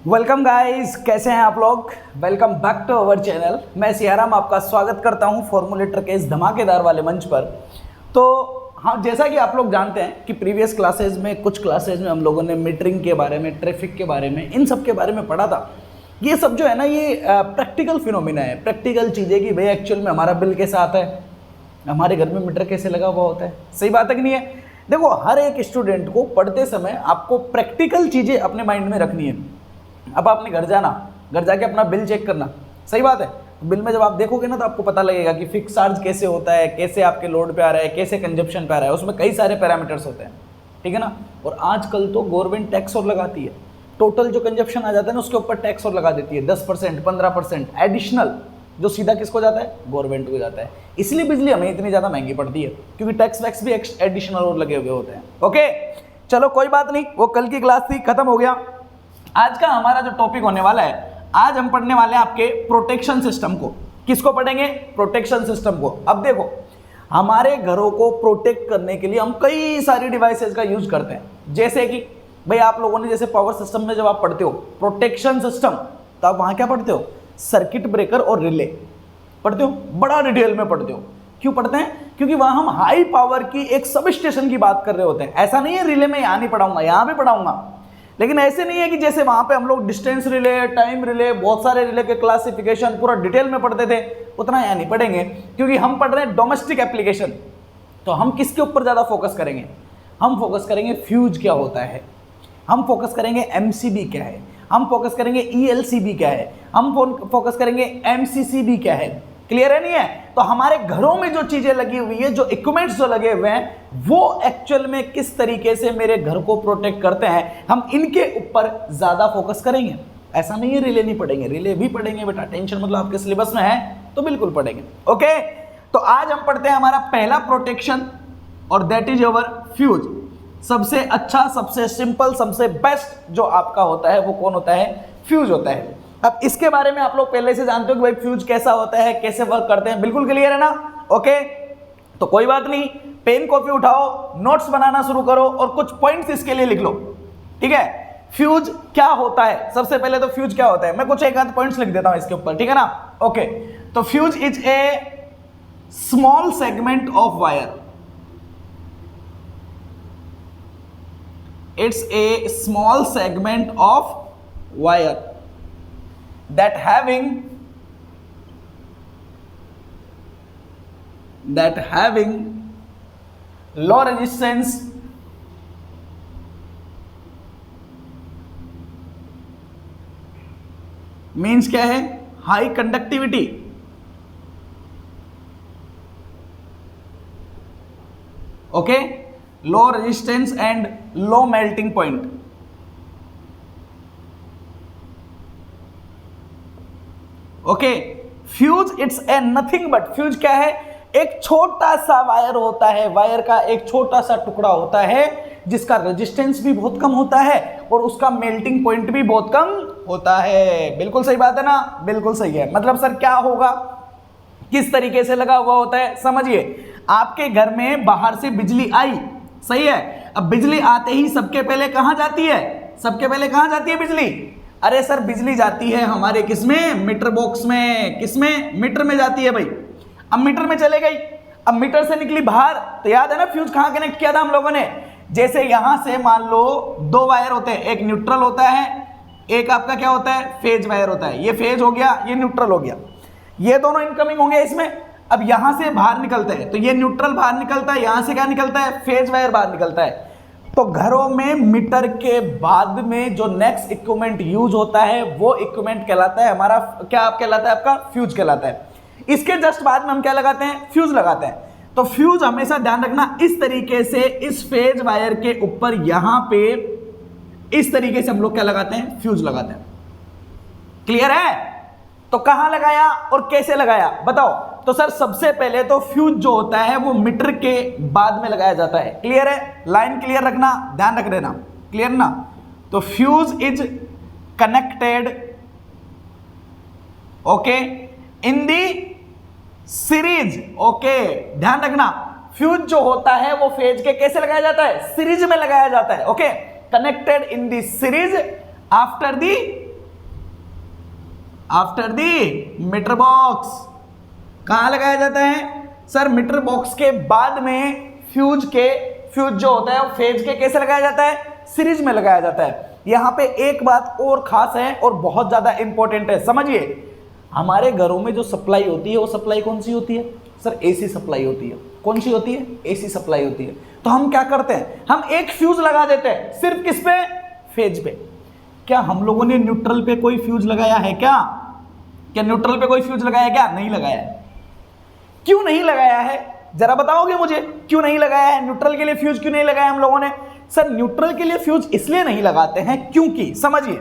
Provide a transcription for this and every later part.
Welcome guys, कैसे हैं आप लोग। Welcome back to our channel. मैं सियाराम आपका स्वागत करता हूं फॉर्मूलेटर के इस धमाकेदार वाले मंच पर। तो हाँ, जैसा कि आप लोग जानते हैं कि प्रीवियस क्लासेज में कुछ क्लासेज में हम लोगों ने मीटरिंग के बारे में, ट्रैफिक के बारे में, इन सब के बारे में पढ़ा था। ये सब जो है ना, ये प्रैक्टिकल फिनोमिना है, प्रैक्टिकल चीज़ें कि भाई एक्चुअल में हमारा बिल कैसे आता है, हमारे घर में मीटर कैसे लगा हुआ होता है। सही बात है कि नहीं है। देखो, हर एक स्टूडेंट को पढ़ते समय आपको प्रैक्टिकल चीज़ें अपने माइंड में रखनी है। अब आपने घर जाना, घर जाके अपना बिल चेक करना। सही बात है। बिल में जब आप देखोगे ना तो आपको पता लगेगा कि फिक्स चार्ज कैसे होता है, कैसे आपके लोड पे आ रहा है, कैसे कंजप्शन पे आ रहा है। उसमें कई सारे पैरामीटर्स होते हैं, ठीक है ना। और आजकल तो गवर्नमेंट टैक्स और लगाती है। टोटल जो कंजप्शन आ जाता है ना, उसके ऊपर टैक्स और लगा देती है 10%, 15% एडिशनल, जो सीधा किसको जाता है, गवर्नमेंट को जाता है। इसलिए बिजली हमें इतनी ज़्यादा महंगी पड़ती है, क्योंकि टैक्स वैक्स भी एडिशनल और लगे हुए होते हैं। ओके, चलो कोई बात नहीं, वो कल की क्लास थी, खत्म हो गया। आज का हमारा जो टॉपिक होने वाला है, आज हम पढ़ने वाले हैं आपके प्रोटेक्शन सिस्टम को। किसको पढ़ेंगे? प्रोटेक्शन सिस्टम को। अब देखो, हमारे घरों को प्रोटेक्ट करने के लिए हम कई सारी डिवाइसेस का यूज करते हैं। जैसे कि भाई आप लोगों ने जैसे पावर सिस्टम में जब आप पढ़ते हो प्रोटेक्शन सिस्टम, तो आप वहां क्या पढ़ते हो? सर्किट ब्रेकर और रिले पढ़ते हो, बड़ा डिटेल में पढ़ते हो। क्यों पढ़ते हैं? क्योंकि वहां हम हाई पावर की एक सब स्टेशन की बात कर रहे होते हैं। ऐसा नहीं है रिले में यहां नहीं पढ़ाऊंगा, यहां भी पढ़ाऊंगा, लेकिन ऐसे नहीं है कि जैसे वहां पे हम लोग डिस्टेंस रिले, टाइम रिले, बहुत सारे रिले के क्लासिफिकेशन पूरा डिटेल में पढ़ते थे, उतना यहाँ नहीं पढ़ेंगे। क्योंकि हम पढ़ रहे हैं डोमेस्टिक एप्लीकेशन। तो हम किसके ऊपर ज़्यादा फोकस करेंगे? हम फोकस करेंगे फ्यूज क्या होता है, हम फोकस करेंगे एमसीबी क्या है, हम फोकस करेंगे ईएलसीबी क्या है, हम फोकस करेंगे एमसीसीबी क्या है। क्लियर है नहीं है? तो हमारे घरों में जो चीजें लगी हुई है, जो इक्विपमेंट्स जो लगे हुए हैं, वो एक्चुअल में किस तरीके से मेरे घर को प्रोटेक्ट करते हैं, हम इनके ऊपर ज्यादा फोकस करेंगे। ऐसा नहीं है रिले नहीं पढ़ेंगे, रिले भी पढ़ेंगे बेटा, टेंशन मतलब आपके सिलेबस में है तो बिल्कुल पढ़ेंगे। ओके, तो आज हम पढ़ते हैं हमारा पहला प्रोटेक्शन, और दैट इज योर फ्यूज। सबसे अच्छा, सबसे सिंपल, सबसे बेस्ट जो आपका होता है वो कौन होता है? फ्यूज होता है। अब इसके बारे में आप लोग पहले से जानते हो कि भाई फ्यूज कैसा होता है, कैसे वर्क करते हैं, बिल्कुल क्लियर है ना। ओके, तो कोई बात नहीं, पेन कॉपी उठाओ, नोट्स बनाना शुरू करो और कुछ पॉइंट्स इसके लिए लिख लो, ठीक है। फ्यूज क्या होता है? सबसे पहले तो फ्यूज क्या होता है, मैं कुछ एक आध पॉइंट्स लिख देता हूं इसके ऊपर, ठीक है ना। ओके, तो fuse is a small segment of wire. It's a small segment of wire that having low resistance means क्या है? High conductivity. Okay, low resistance and low melting point. Okay, fuse it's a nothing but, fuse क्या है? एक छोटा सा wire होता है, wire का एक छोटा सा टुकड़ा होता है जिसका रेजिस्टेंस भी बहुत कम होता है और उसका मेल्टिंग पॉइंट भी बहुत कम होता है। बिल्कुल सही बात है ना, बिल्कुल सही है। मतलब सर क्या होगा, किस तरीके से लगा हुआ होता है? समझिए, आपके घर में बाहर से बिजली आई, सही है। अब बिजली आते ही सबके पहले कहां जाती है? सबके पहले कहां जाती है बिजली? अरे सर, बिजली जाती है हमारे किसमें? मीटर बॉक्स में। किसमें? मीटर में जाती है भाई। अब मीटर में चले गई, अब मीटर से निकली बाहर, तो याद है ना फ्यूज कहां कनेक्ट किया था हम लोगों ने? जैसे यहां से मान लो दो वायर होते हैं, एक न्यूट्रल होता है, एक आपका क्या होता है? फेज वायर होता है। ये फेज हो गया, ये न्यूट्रल हो गया, ये दोनों इनकमिंग होंगे इसमें। अब यहां से बाहर निकलते हैं, तो ये न्यूट्रल बाहर निकलता है, यहां से क्या निकलता है? फेज वायर बाहर निकलता है। तो घरों में मीटर के बाद में जो नेक्स्ट इक्विपमेंट यूज होता है वो इक्विपमेंट कहलाता है हमारा, क्या आप कहलाता है? आपका फ्यूज कहलाता है। इसके जस्ट बाद में हम क्या लगाते हैं? फ्यूज लगाते हैं। तो फ्यूज हमेशा ध्यान रखना, इस तरीके से इस फेज वायर के ऊपर यहां पे इस तरीके से हम लोग क्या लगाते हैं? फ्यूज लगाते हैं। क्लियर है? तो कहां लगाया और कैसे लगाया बताओ। तो सर सबसे पहले तो फ्यूज जो होता है वो मीटर के बाद में लगाया जाता है। क्लियर है? लाइन क्लियर रखना, ध्यान रख देना, क्लियर ना। तो fuse is connected, okay, in the series. Okay, ध्यान रखना, फ्यूज जो होता है वो फेज के कैसे लगाया जाता है? सीरीज में लगाया जाता है। Okay, connected in the series after the after the meter box. कहाँ लगाया जाता है सर? मीटर बॉक्स के बाद में फ्यूज जो होता है वो फेज के कैसे लगाया जाता है? सीरीज में लगाया जाता है। यहाँ पे एक बात और खास है और बहुत ज्यादा इंपॉर्टेंट है, समझिए। हमारे घरों में जो सप्लाई होती है वो सप्लाई कौन सी होती है सर? एसी सप्लाई होती है। कौन सी होती है? एसी सप्लाई होती है। तो हम क्या करते हैं, हम एक फ्यूज लगा देते हैं। सिर्फ किस पे? फेज पे। क्या हम लोगों ने न्यूट्रल पे कोई फ्यूज लगाया है क्या? क्या न्यूट्रल पे कोई फ्यूज लगाया क्या? नहीं लगाया है। क्यों नहीं लगाया है जरा बताओगे मुझे? क्यों नहीं लगाया है? न्यूट्रल के लिए फ्यूज क्यों नहीं लगाया हम लोगों ने? सर न्यूट्रल के लिए फ्यूज इसलिए नहीं लगाते हैं क्योंकि समझिए,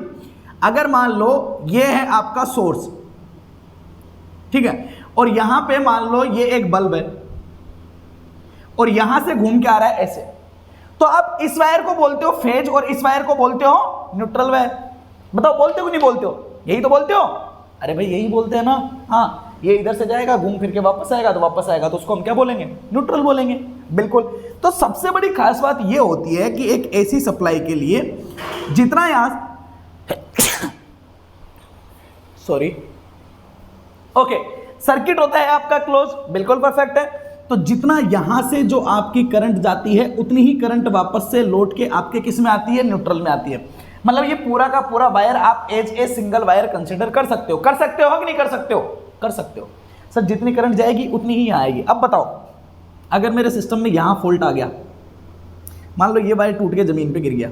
अगर मान लो ये है आपका सोर्स, ठीक है, और यहां पे मान लो ये एक बल्ब है और यहां से घूम के आ रहा है ऐसे, तो आप इस वायर को बोलते हो फेज और इस वायर को बोलते हो न्यूट्रल वायर। बताओ बोलते हो कि नहीं बोलते हो? यही तो बोलते हो। अरे भाई यही बोलते हैं ना। हाँ, ये इधर से जाएगा, घूम फिर के वापस आएगा, तो उसको हम क्या बोलेंगे? न्यूट्रल बोलेंगे। बिल्कुल। तो सबसे बड़ी खास बात ये होती है कि एक एसी सप्लाई के लिए जितना यहां सॉरी ओके सर्किट होता है आपका क्लोज, बिल्कुल परफेक्ट है। तो जितना यहां से जो आपकी करंट जाती है उतनी ही करंट वापस से लौट के आपके किस में आती है? न्यूट्रल में आती है। मतलब ये पूरा का पूरा वायर आप as a single wire consider कर सकते हो। कर सकते हो कि नहीं कर सकते हो? कर सकते हो। सर जितनी करंट जाएगी उतनी ही आएगी। अब बताओ, अगर मेरे सिस्टम में यहां फॉल्ट आ गया, मान लो ये वायर टूट के जमीन पे गिर गया,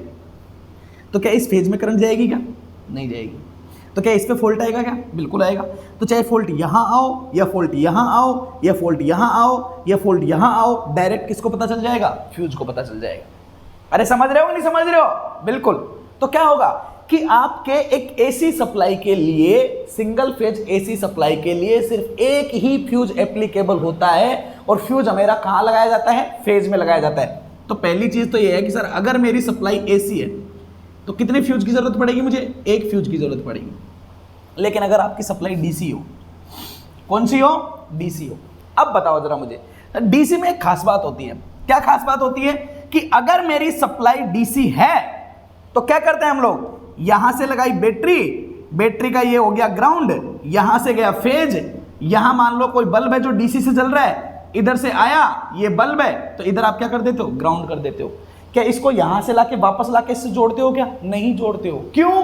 तो क्या इस फेज में करंट जाएगी क्या? नहीं जाएगी। तो क्या इस पे फॉल्ट आएगा क्या? बिल्कुल आएगा। तो चाहे फॉल्ट यहां आओ या फॉल्ट यहां आओ या फॉल्ट यहां आओ या फॉल्ट यहां आओ, डायरेक्ट किसको पता चल जाएगा? फ्यूज को पता चल जाएगा। अरे समझ रहे हो नहीं समझ रहे हो? बिल्कुल। तो क्या होगा कि आपके एक एसी सप्लाई के लिए, सिंगल फेज एसी सप्लाई के लिए सिर्फ एक ही फ्यूज एप्लीकेबल होता है और फ्यूज हमेरा कहां लगाया जाता है? फेज में लगाया जाता है। तो पहली चीज तो ये है कि सर अगर मेरी सप्लाई एसी है तो कितने फ्यूज की जरूरत पड़ेगी मुझे? एक फ्यूज की जरूरत पड़ेगी। लेकिन अगर आपकी सप्लाई डीसी हो, कौन सी हो? डीसी हो। अब बताओ जरा मुझे, डीसी में एक खास बात होती है। क्या खास बात होती है? कि अगर मेरी सप्लाई डीसी है तो क्या करते हैं हम लोग? यहां से लगाई बैटरी का ये हो गया ग्राउंड, यहां से गया फेज, यहां मान लो कोई बल्ब है जो डीसी से जल रहा है, इधर से आया ये बल्ब है, तो इधर आप क्या कर देते हो? ग्राउंड कर देते हो। क्या इसको यहां से लाके वापस लाके इससे जोड़ते हो क्या? नहीं जोड़ते हो। क्यों?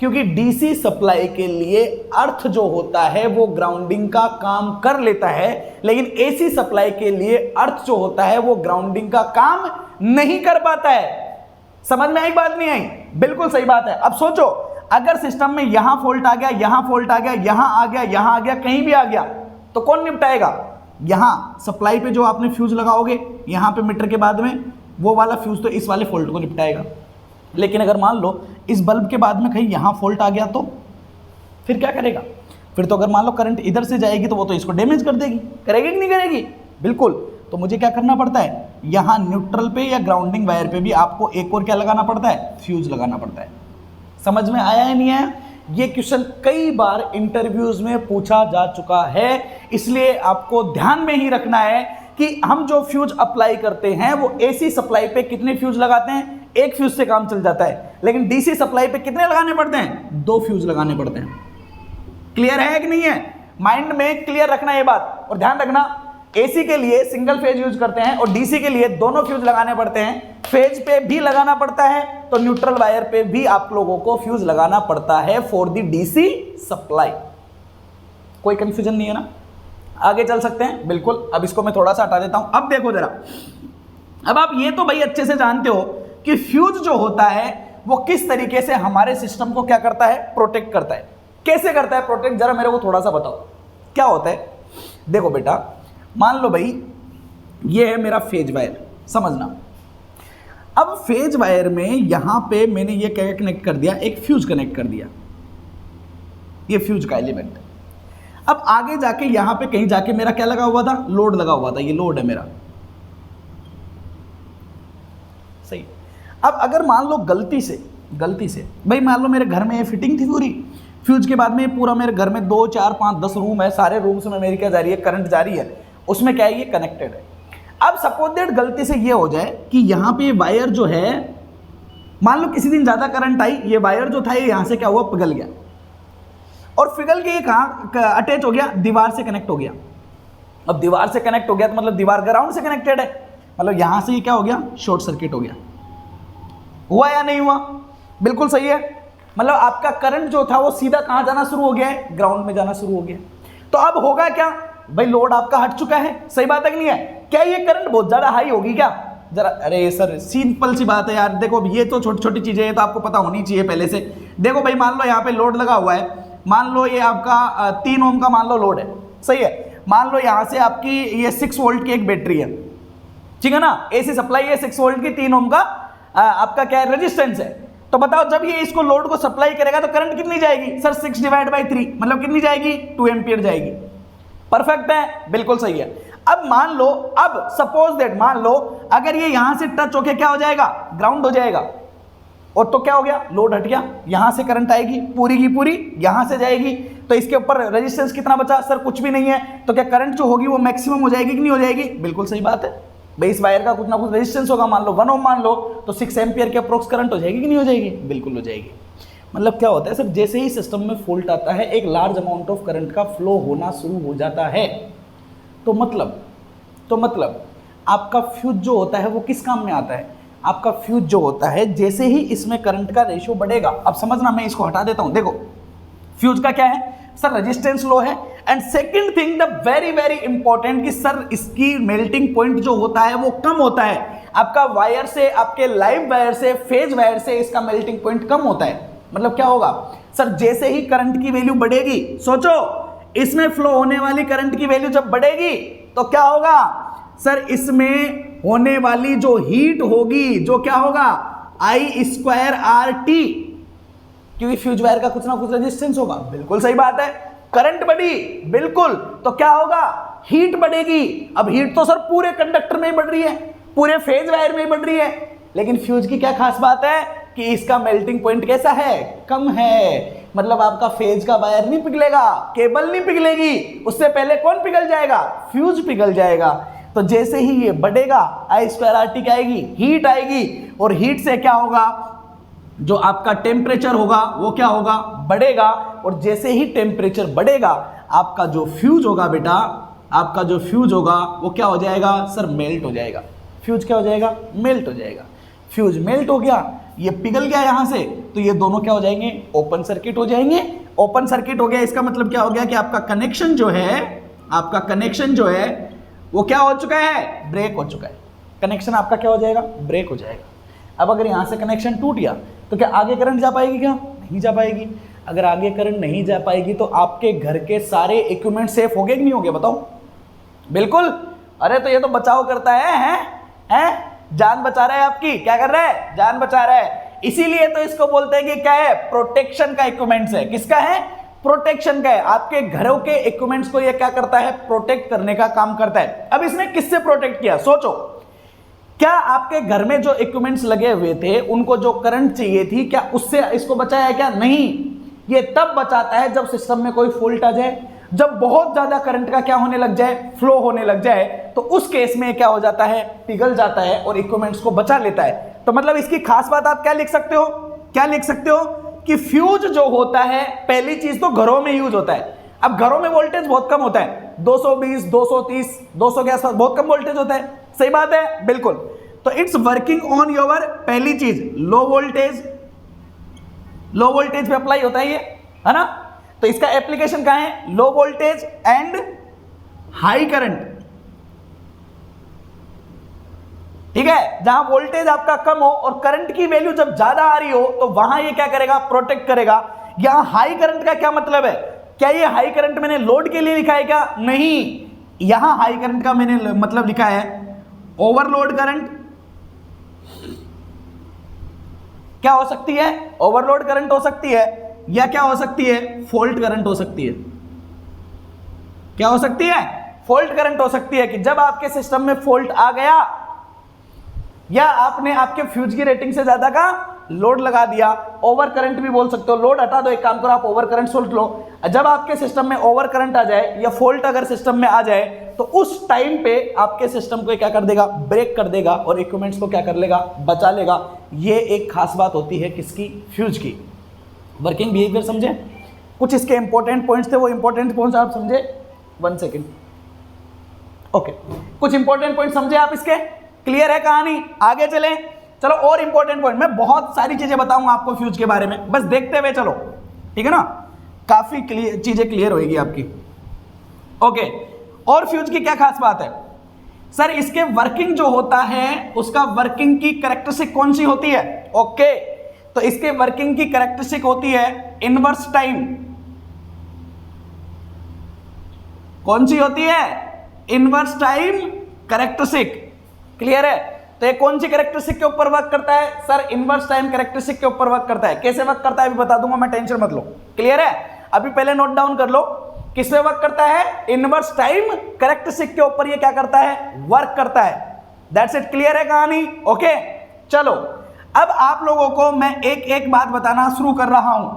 क्योंकि डीसी सप्लाई के लिए अर्थ जो होता है वो ग्राउंडिंग का काम कर लेता है, लेकिन एसी सप्लाई के लिए अर्थ जो होता है वो ग्राउंडिंग का काम नहीं कर पाता है। समझ में आई बात नहीं आई? बिल्कुल सही बात है। अब सोचो, अगर सिस्टम में यहां फॉल्ट आ गया, यहां फॉल्ट आ गया, यहां आ गया, यहां आ गया, कहीं भी आ गया, तो कौन निपटाएगा? यहां सप्लाई पे जो आपने फ्यूज लगाओगे यहां पे मीटर के बाद में, वो वाला फ्यूज तो इस वाले फॉल्ट को निपटाएगा। लेकिन अगर मान लो इस बल्ब के बाद में कहीं यहां फॉल्ट आ गया, तो फिर क्या करेगा? फिर तो अगर मान लो करंट इधर से जाएगी तो वो तो इसको डैमेज कर देगी। करेगी कि नहीं करेगी? बिल्कुल। तो मुझे क्या करना पड़ता है? यहां न्यूट्रल पे या ग्राउंडिंग वायर पे भी आपको एक और क्या लगाना पड़ता है? फ्यूज लगाना पड़ता है। समझ में आया या नहीं आया? ये क्वेश्चन कई बार इंटरव्यूज में पूछा जा चुका है, इसलिए आपको ध्यान में ही रखना है कि हम जो फ्यूज अप्लाई करते हैं वो एसी सप्लाई पे कितने फ्यूज लगाते हैं? एक फ्यूज से काम चल जाता है। लेकिन डीसी सप्लाई पे कितने लगाने पड़ते हैं? 2 फ्यूज लगाने पड़ते हैं। क्लियर है कि नहीं है? माइंड में क्लियर रखना ये बात। और ध्यान रखना, एसी के लिए सिंगल फेज यूज करते हैं और डीसी के लिए दोनों फ्यूज लगाने पड़ते हैं। फेज पे भी लगाना पड़ता है तो न्यूट्रल वायर पे भी आप लोगों को फ्यूज लगाना पड़ता है फॉर द डीसी सप्लाई। कोई कंफ्यूजन नहीं है ना? आगे चल सकते हैं? बिल्कुल। अब इसको मैं थोड़ा सा हटा देता हूं। अब देखो जरा, अब आप ये तो भाई अच्छे से जानते हो कि फ्यूज जो होता है वो किस तरीके से हमारे सिस्टम को क्या करता है? प्रोटेक्ट करता है। कैसे करता है प्रोटेक्ट? जरा मेरे को थोड़ा सा बताओ क्या होता है। देखो बेटा, मान लो भाई ये है मेरा फेज वायर, समझना। अब फेज वायर में यहां पे मैंने ये क्या कनेक्ट कर दिया? एक फ्यूज कनेक्ट कर दिया, ये फ्यूज का एलिमेंट। अब आगे जाके यहां पे कहीं जाके मेरा क्या लगा हुआ था? लोड लगा हुआ था। ये लोड है मेरा, सही। अब अगर मान लो गलती से भाई मान लो मेरे घर में ये फिटिंग थी पूरी, फ्यूज के बाद में ये पूरा मेरे घर में 2, 4, 5, 10 रूम है, सारे रूम्स में मेरी क्या जा रही है? करंट जा रही है। उसमें क्या है? ये कनेक्टेड है। अब सपोज दैट गलती से ये हो जाए कि यहां पे वायर जो है, मान लो किसी दिन ज्यादा करंट आई, ये वायर जो था ये यहां से क्या हुआ? पिघल गया। और फिगल के ये कहाँ अटैच हो गया, दीवार से कनेक्ट हो गया। अब दीवार से कनेक्ट हो गया तो मतलब दीवार ग्राउंड से कनेक्टेड है, मतलब यहां से ये क्या हो गया, शॉर्ट सर्किट हो गया। हुआ या नहीं हुआ? बिल्कुल सही है। मतलब आपका करंट जो था वो सीधा कहां जाना शुरू हो गया है, ग्राउंड में जाना शुरू हो गया। तो अब होगा क्या भाई, लोड आपका हट चुका है, सही बात है कि नहीं है? क्या ये करंट बहुत ज्यादा हाई होगी क्या? जरा, अरे सर सिंपल सी बात है यार, देखो ये तो छोटी छोटी चीजें हैं तो आपको पता होनी चाहिए पहले से। देखो भाई मान लो यहाँ पे लोड लगा हुआ है, मान लो ये आपका 3 ओम का मान लो लोड है, सही है। मान लो यहाँ से आपकी ये 6 वोल्ट की एक बैटरी है, ठीक है ना, एसी सप्लाई है 6 वोल्ट की, 3 ओम का आपका क्या है, रेजिस्टेंस है। तो बताओ जब ये इसको लोड को सप्लाई करेगा तो करंट कितनी जाएगी सर? 6/3 मतलब कितनी जाएगी? 2 एम्पियर जाएगी। परफेक्ट है, बिल्कुल सही है। अब मान लो, अब सपोज दैट मान लो अगर ये यहां से टच होके क्या हो जाएगा, ग्राउंड हो जाएगा, और तो क्या हो गया, लोड हट गया, यहां से करंट आएगी पूरी की पूरी यहां से जाएगी, तो इसके ऊपर रेजिस्टेंस कितना बचा सर? कुछ भी नहीं है। तो क्या करंट जो होगी वो मैक्सिमम हो जाएगी कि नहीं हो जाएगी? बिल्कुल सही बात है भाई, इस वायर का कुछ ना कुछ रेजिस्टेंस होगा, मान लो 1 ओम मान लो, तो 6 एम्पियर के अप्रोक्स करंट हो जाएगी कि नहीं हो जाएगी? बिल्कुल हो जाएगी। मतलब क्या होता है सर, जैसे ही सिस्टम में फॉल्ट आता है एक लार्ज अमाउंट ऑफ करंट का फ्लो होना शुरू हो जाता है। तो मतलब आपका फ्यूज जो होता है वो किस काम में आता है? आपका फ्यूज जो होता है जैसे ही इसमें करंट का रेशियो बढ़ेगा, अब समझना, मैं इसको हटा देता हूं। देखो फ्यूज का क्या है सर, रेजिस्टेंस लो है, and second thing the very very important कि सर इसकी मेल्टिंग पॉइंट जो होता है वो कम होता है। आपका वायर से, आपके लाइव वायर से, फेज वायर से इसका मेल्टिंग पॉइंट कम होता है। मतलब क्या होगा सर, जैसे ही करंट की वैल्यू बढ़ेगी, सोचो इसमें फ्लो होने वाली करंट की वैल्यू जब बढ़ेगी तो क्या होगा सर, इसमें होने वाली जो हीट होगी, जो क्या होगा, I²RT, क्योंकि फ्यूज वायर का कुछ ना कुछ रेजिस्टेंस होगा। बिल्कुल सही बात है। करंट बढ़ी, बिल्कुल, तो क्या होगा, हीट बढ़ेगी। अब हीट तो सर पूरे कंडक्टर में ही बढ़ रही है, पूरे फेज वायर में ही बढ़ रही है, लेकिन फ्यूज की क्या खास बात है कि इसका मेल्टिंग पॉइंट कैसा है, कम है। मतलब आपका फेज का वायर नहीं पिघलेगा, केबल नहीं पिघलेगी, उससे पहले कौन पिघल जाएगा, फ्यूज पिघल जाएगा। तो जैसे ही ये बढ़ेगा I²RT क्या आएगी, हीट आएगी, और हीट से क्या होगा, जो आपका टेम्परेचर होगा वो क्या होगा, बढ़ेगा, और जैसे ही टेम्परेचर बढ़ेगा आपका जो फ्यूज होगा बेटा, आपका जो फ्यूज होगा वो क्या हो जाएगा सर, मेल्ट हो जाएगा। फ्यूज क्या हो जाएगा, मेल्ट हो जाएगा। फ्यूज मेल्ट हो गया, ये पिघल गया यहां से, तो ये दोनों क्या हो जाएंगे, ओपन सर्किट हो जाएंगे। ओपन सर्किट हो गया, इसका मतलब क्या हो गया कि आपका कनेक्शन जो है, आपका कनेक्शन जो है वो क्या हो चुका है, ब्रेक हो चुका है। कनेक्शन आपका क्या हो जाएगा, ब्रेक हो जाएगा। अब अगर यहां से कनेक्शन टूट गया तो क्या आगे करंट जा पाएगी, क्या नहीं जा पाएगी। अगर आगे करंट नहीं जा पाएगी तो आपके घर के सारे इक्विपमेंट सेफ हो गए कि नहीं हो गए, बताओ। बिल्कुल, अरे तो ये तो बचाव करता है? जान बचा रहा है आपकी, क्या कर रहा है, जान बचा रहा है। इसीलिए तो इसको बोलते हैं कि क्या है, प्रोटेक्शन का इक्विपमेंट्स है। किसका है, प्रोटेक्शन का है। आपके घरों के इक्विपमेंट्स को ये क्या करता है, प्रोटेक्ट करने का काम करता है। अब इसने किससे प्रोटेक्ट किया, सोचो। क्या आपके घर में जो इक्विपमेंट्स लगे हुए थे उनको जो करंट चाहिए थी, क्या उससे इसको बचाया है, क्या नहीं। ये तब बचाता है जब सिस्टम में कोई फॉल्ट आ जाए, जब बहुत ज्यादा करंट का क्या होने लग जाए, फ्लो होने लग जाए, तो उस केस में क्या हो जाता है, पिघल जाता है और इक्विपमेंट्स को बचा लेता है। तो मतलब इसकी खास बात आप क्या लिख सकते हो, क्या लिख सकते हो कि फ्यूज जो होता है, पहली चीज तो घरों में यूज होता है। अब घरों में वोल्टेज बहुत कम होता है, 220, 230, 200 के आसपास बहुत कम वोल्टेज होता है, सही बात है, बिल्कुल। तो इट्स वर्किंग ऑन योर, पहली चीज लो वोल्टेज, लो वोल्टेज पे अप्लाई होता है ये, है ना। तो इसका एप्लीकेशन कहां है, low voltage and high current, ठीक है। जहां वोल्टेज आपका कम हो और करंट की वैल्यू जब ज्यादा आ रही हो तो वहां ये क्या करेगा, प्रोटेक्ट करेगा। यहां हाई करंट का क्या मतलब है, क्या ये हाई करंट मैंने लोड के लिए लिखा है क्या, नहीं। यहां हाई करंट का मैंने मतलब लिखा है ओवरलोड करंट। क्या हो सकती है, ओवरलोड करंट हो सकती है, या क्या हो सकती है, फॉल्ट करंट हो सकती है। क्या हो सकती है, फॉल्ट करंट हो सकती है, कि जब आपके सिस्टम में फॉल्ट आ गया या आपने आपके फ्यूज की रेटिंग से ज्यादा का लोड लगा दिया, ओवर करंट भी बोल सकते हो, लोड हटा दो, एक काम करो आप ओवर करंट सोच लो। जब आपके सिस्टम में ओवर करंट आ जाए या फॉल्ट अगर सिस्टम में आ जाए तो उस टाइम पे आपके सिस्टम को क्या कर देगा, ब्रेक कर देगा और इक्विपमेंट्स को क्या कर लेगा, बचा लेगा। ये एक खास बात होती है किसकी, फ्यूज की। वर्किंग बिहेवियर समझे, कुछ इसके इंपॉर्टेंट पॉइंट्स थे, वो इंपॉर्टेंट पॉइंट्स आप समझे, 1 सेकेंड, ओके, कुछ इंपॉर्टेंट पॉइंट समझे आप इसके, क्लियर है कहानी, आगे चलें। चलो और इंपॉर्टेंट पॉइंट, मैं बहुत सारी चीजें बताऊंगा आपको फ्यूज के बारे में, बस देखते हुए चलो, ठीक है ना, काफी चीजें क्लियर होगी आपकी। ओके, और फ्यूज की क्या खास बात है सर, इसके वर्किंग जो होता है उसका वर्किंग की कैरेक्टरिस्टिक कौन सी होती है? ओके, तो इसके वर्किंग की कैरेक्टरिस्टिक होती है इनवर्स टाइम। कौन सी होती है? इनवर्स टाइम कैरेक्टरिस्टिक, क्लियर है? तो ये कौन सी कैरेक्टरिस्टिक के ऊपर वर्क करता है सर? इनवर्स टाइम कैरेक्टरिस्टिक के ऊपर वर्क करता है। कैसे वर्क करता है अभी बता दूंगा मैं, टेंशन मत लो, क्लियर है? अभी पहले नोट डाउन कर लो, किस पे वर्क करता है? इनवर्स टाइम कैरेक्टरिस्टिक के ऊपर ये क्या करता है? वर्क करता है। दैट्स इट, क्लियर है कहानी? ओके, चलो अब आप लोगों को मैं एक एक बात बताना शुरू कर रहा हूं,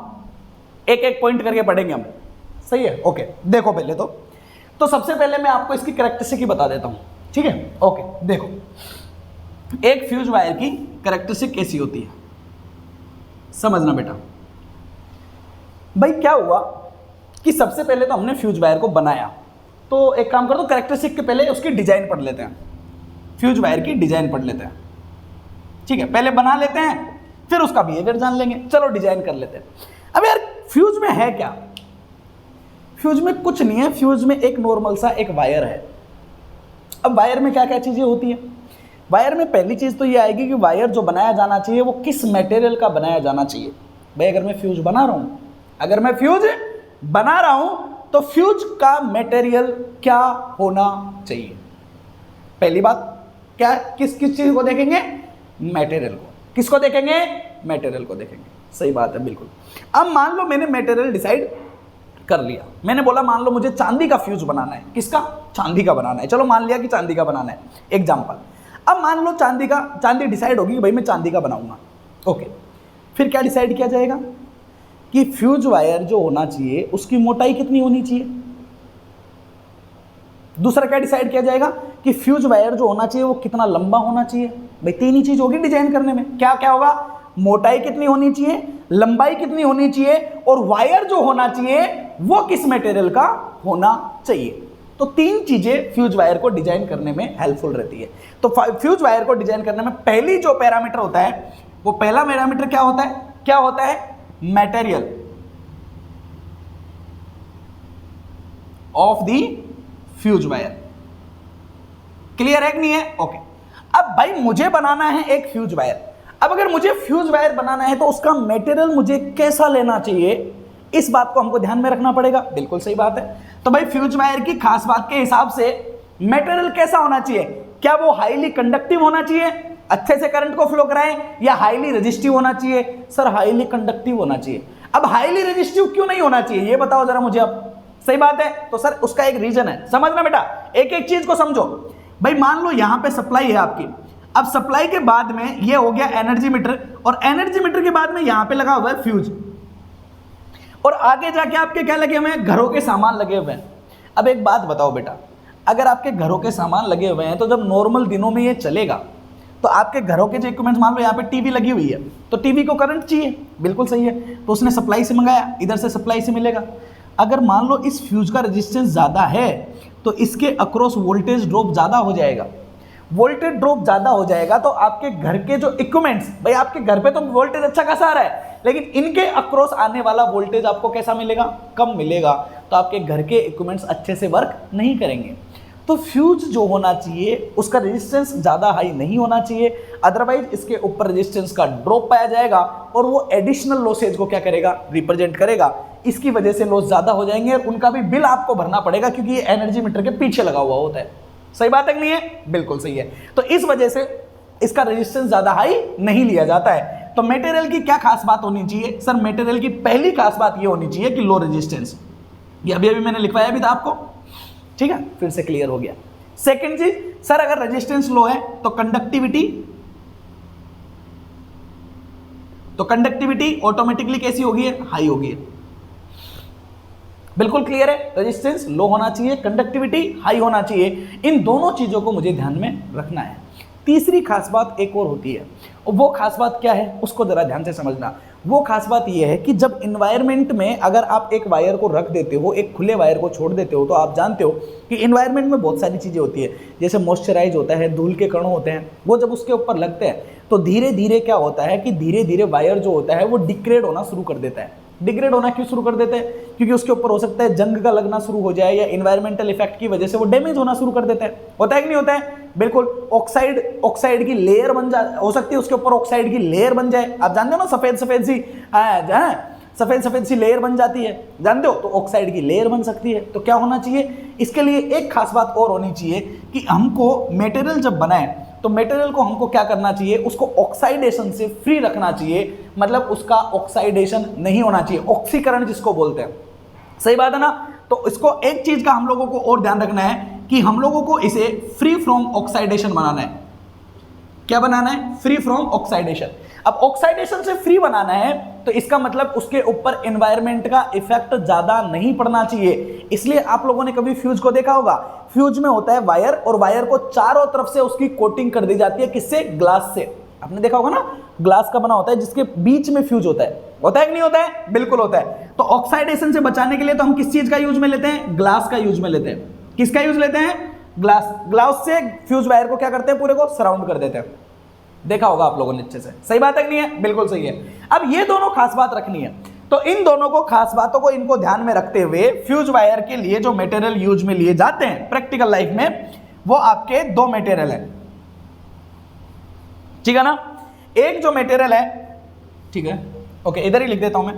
एक एक पॉइंट करके पढ़ेंगे हम, सही है? ओके, देखो पहले तो सबसे पहले मैं आपको इसकी कैरेक्टरिस्टिक ही बता देता हूं, ठीक है? ओके, देखो एक फ्यूज वायर की कैरेक्टरिस्टिक कैसी होती है, समझना बेटा। भाई क्या हुआ कि सबसे पहले तो हमने फ्यूज वायर को बनाया, तो एक काम कर दो, कैरेक्टरिस्टिक के पहले उसकी डिजाइन पढ़ लेते हैं, फ्यूज वायर की डिजाइन पढ़ लेते हैं, ठीक है? पहले बना लेते हैं, फिर उसका बिहेवियर जान लेंगे। चलो डिजाइन कर लेते हैं। अब यार फ्यूज में है क्या? फ्यूज में कुछ नहीं है, फ्यूज में एक नॉर्मल सा एक वायर है। अब वायर में क्या क्या चीजें होती है? वायर में पहली चीज तो ये आएगी कि वायर जो बनाया जाना चाहिए वो किस मटेरियल का बनाया जाना चाहिए। भाई अगर मैं फ्यूज बना रहा हूं, अगर मैं फ्यूज बना रहा हूं तो फ्यूज का मटेरियल क्या होना चाहिए? पहली बात क्या, किस किस चीज को देखेंगे? मटेरियल को। किसको देखेंगे? मटेरियल को देखेंगे, सही बात है, बिल्कुल। अब मान लो मैंने मटेरियल डिसाइड कर लिया, मैंने बोला मान लो मुझे चांदी का फ्यूज बनाना है। किसका? चांदी का बनाना है। चलो मान लिया कि चांदी का बनाना है, एग्जांपल। अब मान लो चांदी डिसाइड होगी कि भाई मैं चांदी का बनाऊंगा। ओके, फिर क्या डिसाइड किया जाएगा कि फ्यूज वायर जो होना चाहिए उसकी मोटाई कितनी होनी चाहिए। दूसरा क्या डिसाइड किया जाएगा कि फ्यूज वायर जो होना चाहिए वो कितना लंबा होना चाहिए। भाई तीन ही चीज होगी डिजाइन करने में, क्या क्या होगा? मोटाई कितनी होनी चाहिए, लंबाई कितनी होनी चाहिए, और वायर जो होना चाहिए वो किस मटेरियल का होना चाहिए। तो तीन चीजें फ्यूज वायर को डिजाइन करने में हेल्पफुल रहती है। तो फ्यूज वायर को डिजाइन करने में पहली जो पैरामीटर होता है, वो पहला पैरामीटर क्या होता है? क्या होता है? Material of the fuse wire. Clear है कि नहीं है? ओके, अब भाई मुझे बनाना है एक फ्यूज वायर। अब अगर मुझे फ्यूज वायर बनाना है तो उसका मटेरियल मुझे कैसा लेना चाहिए, इस बात को हमको ध्यान में रखना पड़ेगा। बिल्कुल सही बात है। तो भाई फ्यूज वायर की खास बात के हिसाब से मटेरियल कैसा होना चाहिए? क्या वो हाईली कंडक्टिव होना चाहिए, अच्छे से करंट को फ्लो कराए, या हाईली रेजिस्टिव होना चाहिए? सर हाईली कंडक्टिव होना चाहिए। अब हाईली रेजिस्टिव क्यों नहीं होना चाहिए ये बताओ जरा मुझे। अब सही बात है, तो सर उसका एक रीजन है, समझना बेटा, एक एक चीज को समझो। भाई मान लो यहां पे सप्लाई है आपकी, अब सप्लाई के बाद में ये हो गया एनर्जी मीटर, और एनर्जी मीटर के बाद में यहां पे लगा हुआ है फ्यूज, और आगे जाके आपके क्या लगे हुए हैं? घरों के सामान लगे हुए हैं। अब एक बात बताओ बेटा, अगर आपके घरों के सामान लगे हुए हैं तो जब नॉर्मल दिनों में ये चलेगा तो आपके घरों के जो इक्विपमेंट्स, मान लो यहाँ पे टीवी लगी हुई है तो टीवी को करंट चाहिए, बिल्कुल सही है, तो उसने सप्लाई से मंगाया, इधर से सप्लाई से मिलेगा। अगर मान लो इस फ्यूज का रेजिस्टेंस ज़्यादा है तो इसके अक्रॉस वोल्टेज ड्रॉप ज़्यादा हो जाएगा। वोल्टेज ड्रॉप ज़्यादा हो जाएगा तो आपके घर के जो इक्विपमेंट्स, भाई आपके घर पे तो वोल्टेज अच्छा खासा आ रहा है, लेकिन इनके अक्रॉस आने वाला वोल्टेज आपको कैसा मिलेगा? कम मिलेगा। तो आपके घर के इक्विपमेंट्स अच्छे से वर्क नहीं करेंगे। तो फ्यूज जो होना चाहिए उसका रेजिस्टेंस ज़्यादा हाई नहीं होना चाहिए, अदरवाइज इसके ऊपर रेजिस्टेंस का ड्रॉप पाया जाएगा और वो एडिशनल लॉसेज को क्या करेगा? रिप्रेजेंट करेगा। इसकी वजह से लॉस ज़्यादा हो जाएंगे और उनका भी बिल आपको भरना पड़ेगा, क्योंकि ये एनर्जी मीटर के पीछे लगा हुआ होता है। सही बात है कि नहीं है? बिल्कुल सही है। तो इस वजह से इसका रेजिस्टेंस ज़्यादा हाई नहीं लिया जाता है। तो मटेरियल की क्या खास बात होनी चाहिए? सर मटेरियल की पहली खास बात ये होनी चाहिए कि लो रेजिस्टेंस। ये अभी मैंने लिखवाया भी था आपको, ठीक है, फिर से क्लियर हो गया। सेकंड चीज, सर अगर रेजिस्टेंस लो है तो कंडक्टिविटी ऑटोमेटिकली कैसी होगी? हाई होगी। बिल्कुल क्लियर है, रेजिस्टेंस लो होना चाहिए, कंडक्टिविटी हाई होना चाहिए। इन दोनों चीजों को मुझे ध्यान में रखना है। तीसरी खास बात एक और होती है, और वो खास बात क्या है उसको जरा ध्यान से समझना। वो खास बात ये है कि जब इन्वायरमेंट में अगर आप एक वायर को रख देते हो, एक खुले वायर को छोड़ देते हो, तो आप जानते हो कि इन्वायरमेंट में बहुत सारी चीज़ें होती है, जैसे मॉइस्चराइज होता है, धूल के कण होते हैं, वो जब उसके ऊपर लगते हैं तो धीरे धीरे क्या होता है कि धीरे धीरे वायर जो होता है वो डिग्रेड होना शुरू कर देता है। डिग्रेड होना क्यों शुरू कर देते हैं? क्योंकि उसके ऊपर हो सकता है जंग का लगना शुरू हो जाए, या इन्वायरमेंटल इफेक्ट की वजह से वो डैमेज होना शुरू कर देता है। होता है कि नहीं होता है? बिल्कुल। ऑक्साइड की लेयर बन हो सकती है, उसके ऊपर ऑक्साइड की लेयर बन जाए। आप जानते हो ना, सफेद सफेद सी लेयर बन जाती है, जानते हो? तो ऑक्साइड की लेयर बन सकती है। तो क्या होना चाहिए इसके लिए? एक खास बात और होनी चाहिए कि हमको मटेरियल जब बनाए तो मटेरियल को हमको क्या करना चाहिए, उसको ऑक्साइडेशन से फ्री रखना चाहिए, मतलब उसका ऑक्साइडेशन नहीं होना चाहिए, ऑक्सीकरण जिसको बोलते हैं। सही बात है ना? तो इसको एक चीज का हम लोगों को और ध्यान रखना है कि हम लोगों को इसे फ्री फ्रॉम ऑक्साइडेशन बनाना है। क्या बनाना है? Free from oxidation. अब ऑक्साइडेशन से फ्री बनाना है तो इसका मतलब उसके ऊपर एनवायरनमेंट का इफेक्ट ज्यादा नहीं पड़ना चाहिए। इसलिए आप लोगों ने कभी फ्यूज को देखा होगा, फ्यूज में होता है वायर, और वायर को चारों तरफ से उसकी कोटिंग कर दी जाती है। किससे? ग्लास से। आपने देखा होगा ना, ग्लास का बना होता है जिसके बीच में फ्यूज होता है। होता है कि नहीं होता है? बिल्कुल होता है। तो ऑक्साइडेशन से बचाने के लिए तो हम किस चीज का यूज में लेते हैं? ग्लास का यूज में लेते हैं। किसका यूज लेते हैं? ग्लास। ग्लास से फ्यूज वायर को क्या करते हैं? पूरे को सराउंड कर देते हैं। देखा होगा आप लोगों ने अच्छे से। सही बात है कि नहीं है? बिल्कुल सही है। अब ये दोनों खास बात रखनी है, तो इन दोनों को, खास बातों को, इनको ध्यान में रखते हुए फ्यूज वायर के लिए जो मटेरियल यूज में लिए जाते हैं प्रैक्टिकल लाइफ में, वो आपके दो मटेरियल है। ठीक है ना? एक जो मटेरियल है, ठीक है, ओके, इधर ही लिख देता हूं मैं।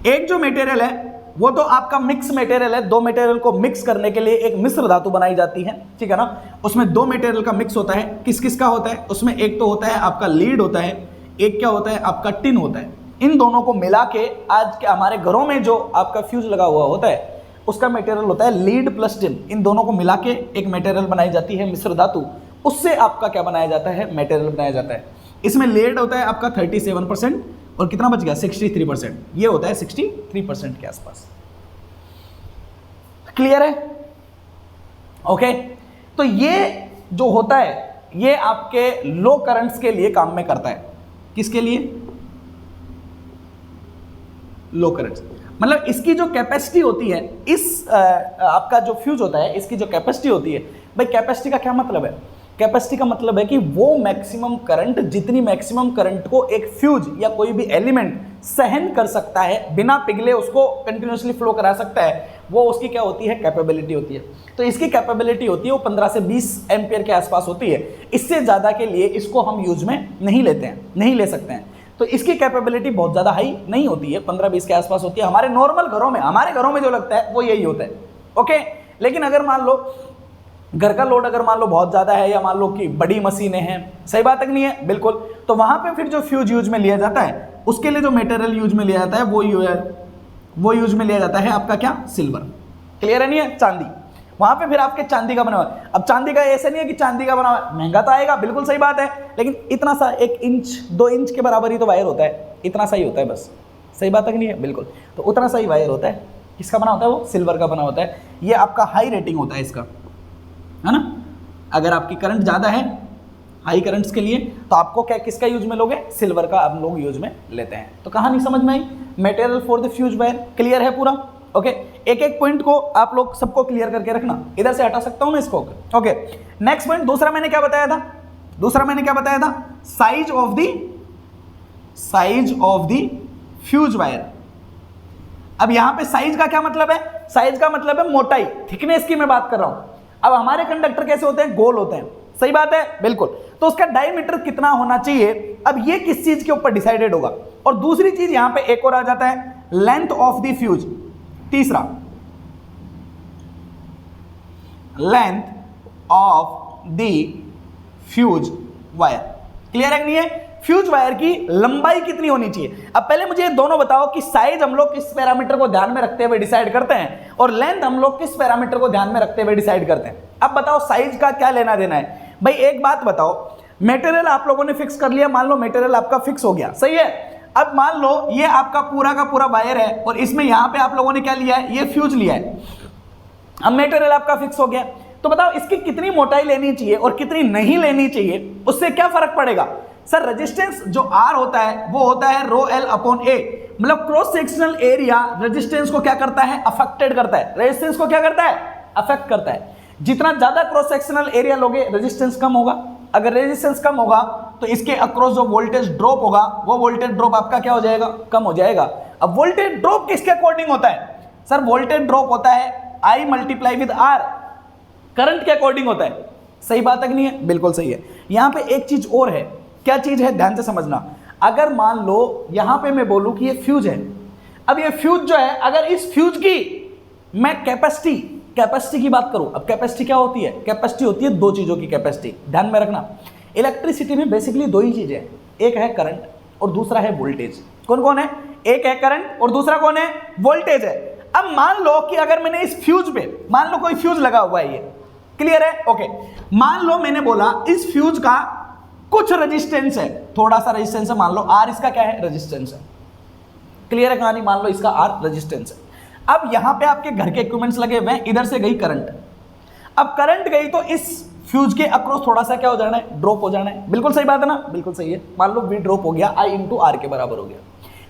एक जो मटेरियल है वो तो आपका मिक्स मटेरियल है। दो मटेरियल को मिक्स करने के लिए एक मिश्र धातु बनाई जाती है, ठीक है ना? उसमें दो मटेरियल का मिक्स होता है। किस किस का होता है? उसमें एक तो होता है आपका लीड होता है, एक क्या होता है? आपका टिन होता है। इन दोनों को मिला के आज के हमारे घरों में जो आपका फ्यूज लगा हुआ होता है उसका मटेरियल होता है लीड प्लस टिन। इन दोनों को मिला के एक मटेरियल बनाई जाती है, मिश्र धातु। उससे आपका क्या बनाया जाता है? मटेरियल बनाया जाता है। इसमें लीड होता है आपका 37% और कितना बच गया? 63%। ये होता है 63% के आसपास। क्लियर है? ओके। तो ये जो होता है ये आपके लो करंट्स के लिए काम में करता है। किसके लिए? लो करंट्स। मतलब इसकी जो कैपेसिटी होती है, इस आपका जो फ्यूज होता है इसकी जो कैपेसिटी होती है, भाई कैपेसिटी का क्या मतलब है? कैपेसिटी का मतलब है कि वो मैक्सिमम करंट, जितनी मैक्सिमम करंट को एक फ्यूज या कोई भी एलिमेंट सहन कर सकता है, बिना पिघले उसको कंटिन्यूसली फ्लो करा सकता है, वो उसकी क्या होती है? कैपेबिलिटी होती है। तो इसकी कैपेबिलिटी होती है वो 15 से 20 एम्पियर के आसपास होती है। इससे ज़्यादा के लिए इसको हम यूज में नहीं लेते हैं, नहीं ले सकते हैं। तो इसकी कैपेबिलिटी बहुत ज़्यादा हाई नहीं होती है, 15-20 के आसपास होती है। हमारे नॉर्मल घरों में, हमारे घरों में जो लगता है वो यही होता है। ओके। लेकिन अगर मान लो घर का लोड अगर मान लो बहुत ज़्यादा है, या मान लो कि बड़ी मशीनें हैं, सही बात है कि नहीं है? बिल्कुल। तो वहाँ पे फिर जो फ्यूज यूज में लिया जाता है, उसके लिए जो मटेरियल यूज में लिया जाता है वो यूज में लिया जाता है आपका क्या? सिल्वर। क्लियर है? नहीं है? चांदी। वहाँ पे फिर आपके चांदी का बना हुआ है। अब चांदी का ऐसे नहीं है कि चांदी का बना हुआ है, महंगा तो आएगा, बिल्कुल सही बात है, लेकिन इतना सा 1 इंच 2 इंच के बराबर ही तो वायर होता है, इतना सा ही होता है बस। सही बात है कि नहीं है? बिल्कुल। तो उतना सा ही वायर होता है। किसका बना होता है? वो सिल्वर का बना होता है। ये आपका हाई रेटिंग होता है इसका, है ना? अगर आपकी करंट ज़्यादा है, हाई करंट्स के लिए, तो आपको क्या, किसका यूज में लोगे? सिल्वर का आप लोग यूज में लेते हैं। तो कहानी समझ में आई? Material for the fuse wire. Clear है पूरा? ओके। एक एक पॉइंट को आप लोग सबको क्लियर करके रखना। इधर से हटा सकता हूं मैं इसको। ओके। नेक्स्ट पॉइंट, दूसरा मैंने क्या बताया था? Size of the fuse wire. अब यहां पे साइज का क्या मतलब है? साइज का मतलब है मोटाई, थिकनेस की मैं बात कर रहा हूं। अब हमारे कंडक्टर कैसे होते हैं? गोल होते हैं। सही बात है? बिल्कुल। तो उसका डायमीटर कितना होना चाहिए? अब ये किस चीज के ऊपर डिसाइडेड होगा? और दूसरी चीज यहां पे एक और आ जाता है, लेंथ ऑफ द फ्यूज। तीसरा, length of the fuse wire. Clear है कि नहीं है? फ्यूज वायर की लंबाई कितनी होनी चाहिए? अब पहले मुझे दोनों बताओ कि साइज हम लोग किस पैरामीटर को ध्यान में रखते हुए डिसाइड करते हैं, और लेंथ हम लोग किस पैरामीटर को ध्यान में रखते हुए डिसाइड करते हैं। अब बताओ साइज का क्या लेना देना है? भाई एक बात बताओ, मटेरियल आप लोगों ने फिक्स कर लिया, मान लो मटेरियल आपका फिक्स हो गया, सही है? अब मान लो ये आपका पूरा का पूरा वायर है, और इसमें यहां पे आप लोगों ने क्या लिया है? ये फ्यूज लिया है। अब मटेरियल आपका फिक्स हो गया, तो बताओ इसकी कितनी मोटाई लेनी चाहिए और कितनी नहीं लेनी चाहिए, उससे क्या फर्क पड़ेगा? सर रेजिस्टेंस जो आर होता है वो होता है रो एल अपॉन ए, मतलब क्रॉस सेक्शनल एरिया रेजिस्टेंस को क्या करता है, अफेक्टेड करता है, रेजिस्टेंस को क्या करता है, अफेक्ट करता है। जितना ज्यादा क्रॉस सेक्शनल एरिया लोगे रेजिस्टेंस कम होगा, अगर रेजिस्टेंस कम होगा तो इसके अक्रॉस जो वोल्टेज ड्रॉप होगा वो वोल्टेज ड्रॉप आपका क्या हो जाएगा, कम हो जाएगा। अब वोल्टेज ड्रॉप किसके अकॉर्डिंग होता है, सर वोल्टेज ड्रॉप होता है आई मल्टीप्लाई विद आर, करंट के अकॉर्डिंग होता है। सही बात है कि नहीं है, बिल्कुल सही है। यहां पे एक चीज और है, क्या चीज है, ध्यान से समझना। अगर मान लो यहां पे मैं बोलूं कि ये फ्यूज है, अब ये फ्यूज जो है अगर इस फ्यूज की मैं कैपेसिटी की बात करूं, अब कैपेसिटी क्या होती है, कैपेसिटी होती है दो चीजों की कैपेसिटी, ध्यान में रखना। इलेक्ट्रिसिटी में बेसिकली दो ही चीजें हैं, एक है करंट और दूसरा है वोल्टेज। कौन कौन है, एक है करंट और दूसरा कौन है, वोल्टेज है। अब मान लो कि अगर मैंने इस फ्यूज पे, मान लो कोई फ्यूज लगा हुआ है, ये क्लियर है, ओके। मान लो मैंने बोला इस फ्यूज का कुछ रेजिस्टेंस है, थोड़ा सा रेजिस्टेंस है, मान लो आर इसका क्या है, रेजिस्टेंस है, क्लियर है कहानी, मान लो इसका आर रेजिस्टेंस है। अब यहां पे आपके घर के इक्विपमेंट्स लगे हुए हैं, इधर से गई करंट, अब करंट गई तो इस फ्यूज के अक्रॉस थोड़ा सा क्या हो जाना है, ड्रॉप हो जाना है, बिल्कुल सही बात है ना, बिल्कुल सही है। मान लो वी ड्रॉप हो गया, आई इंटू आर के बराबर हो गया।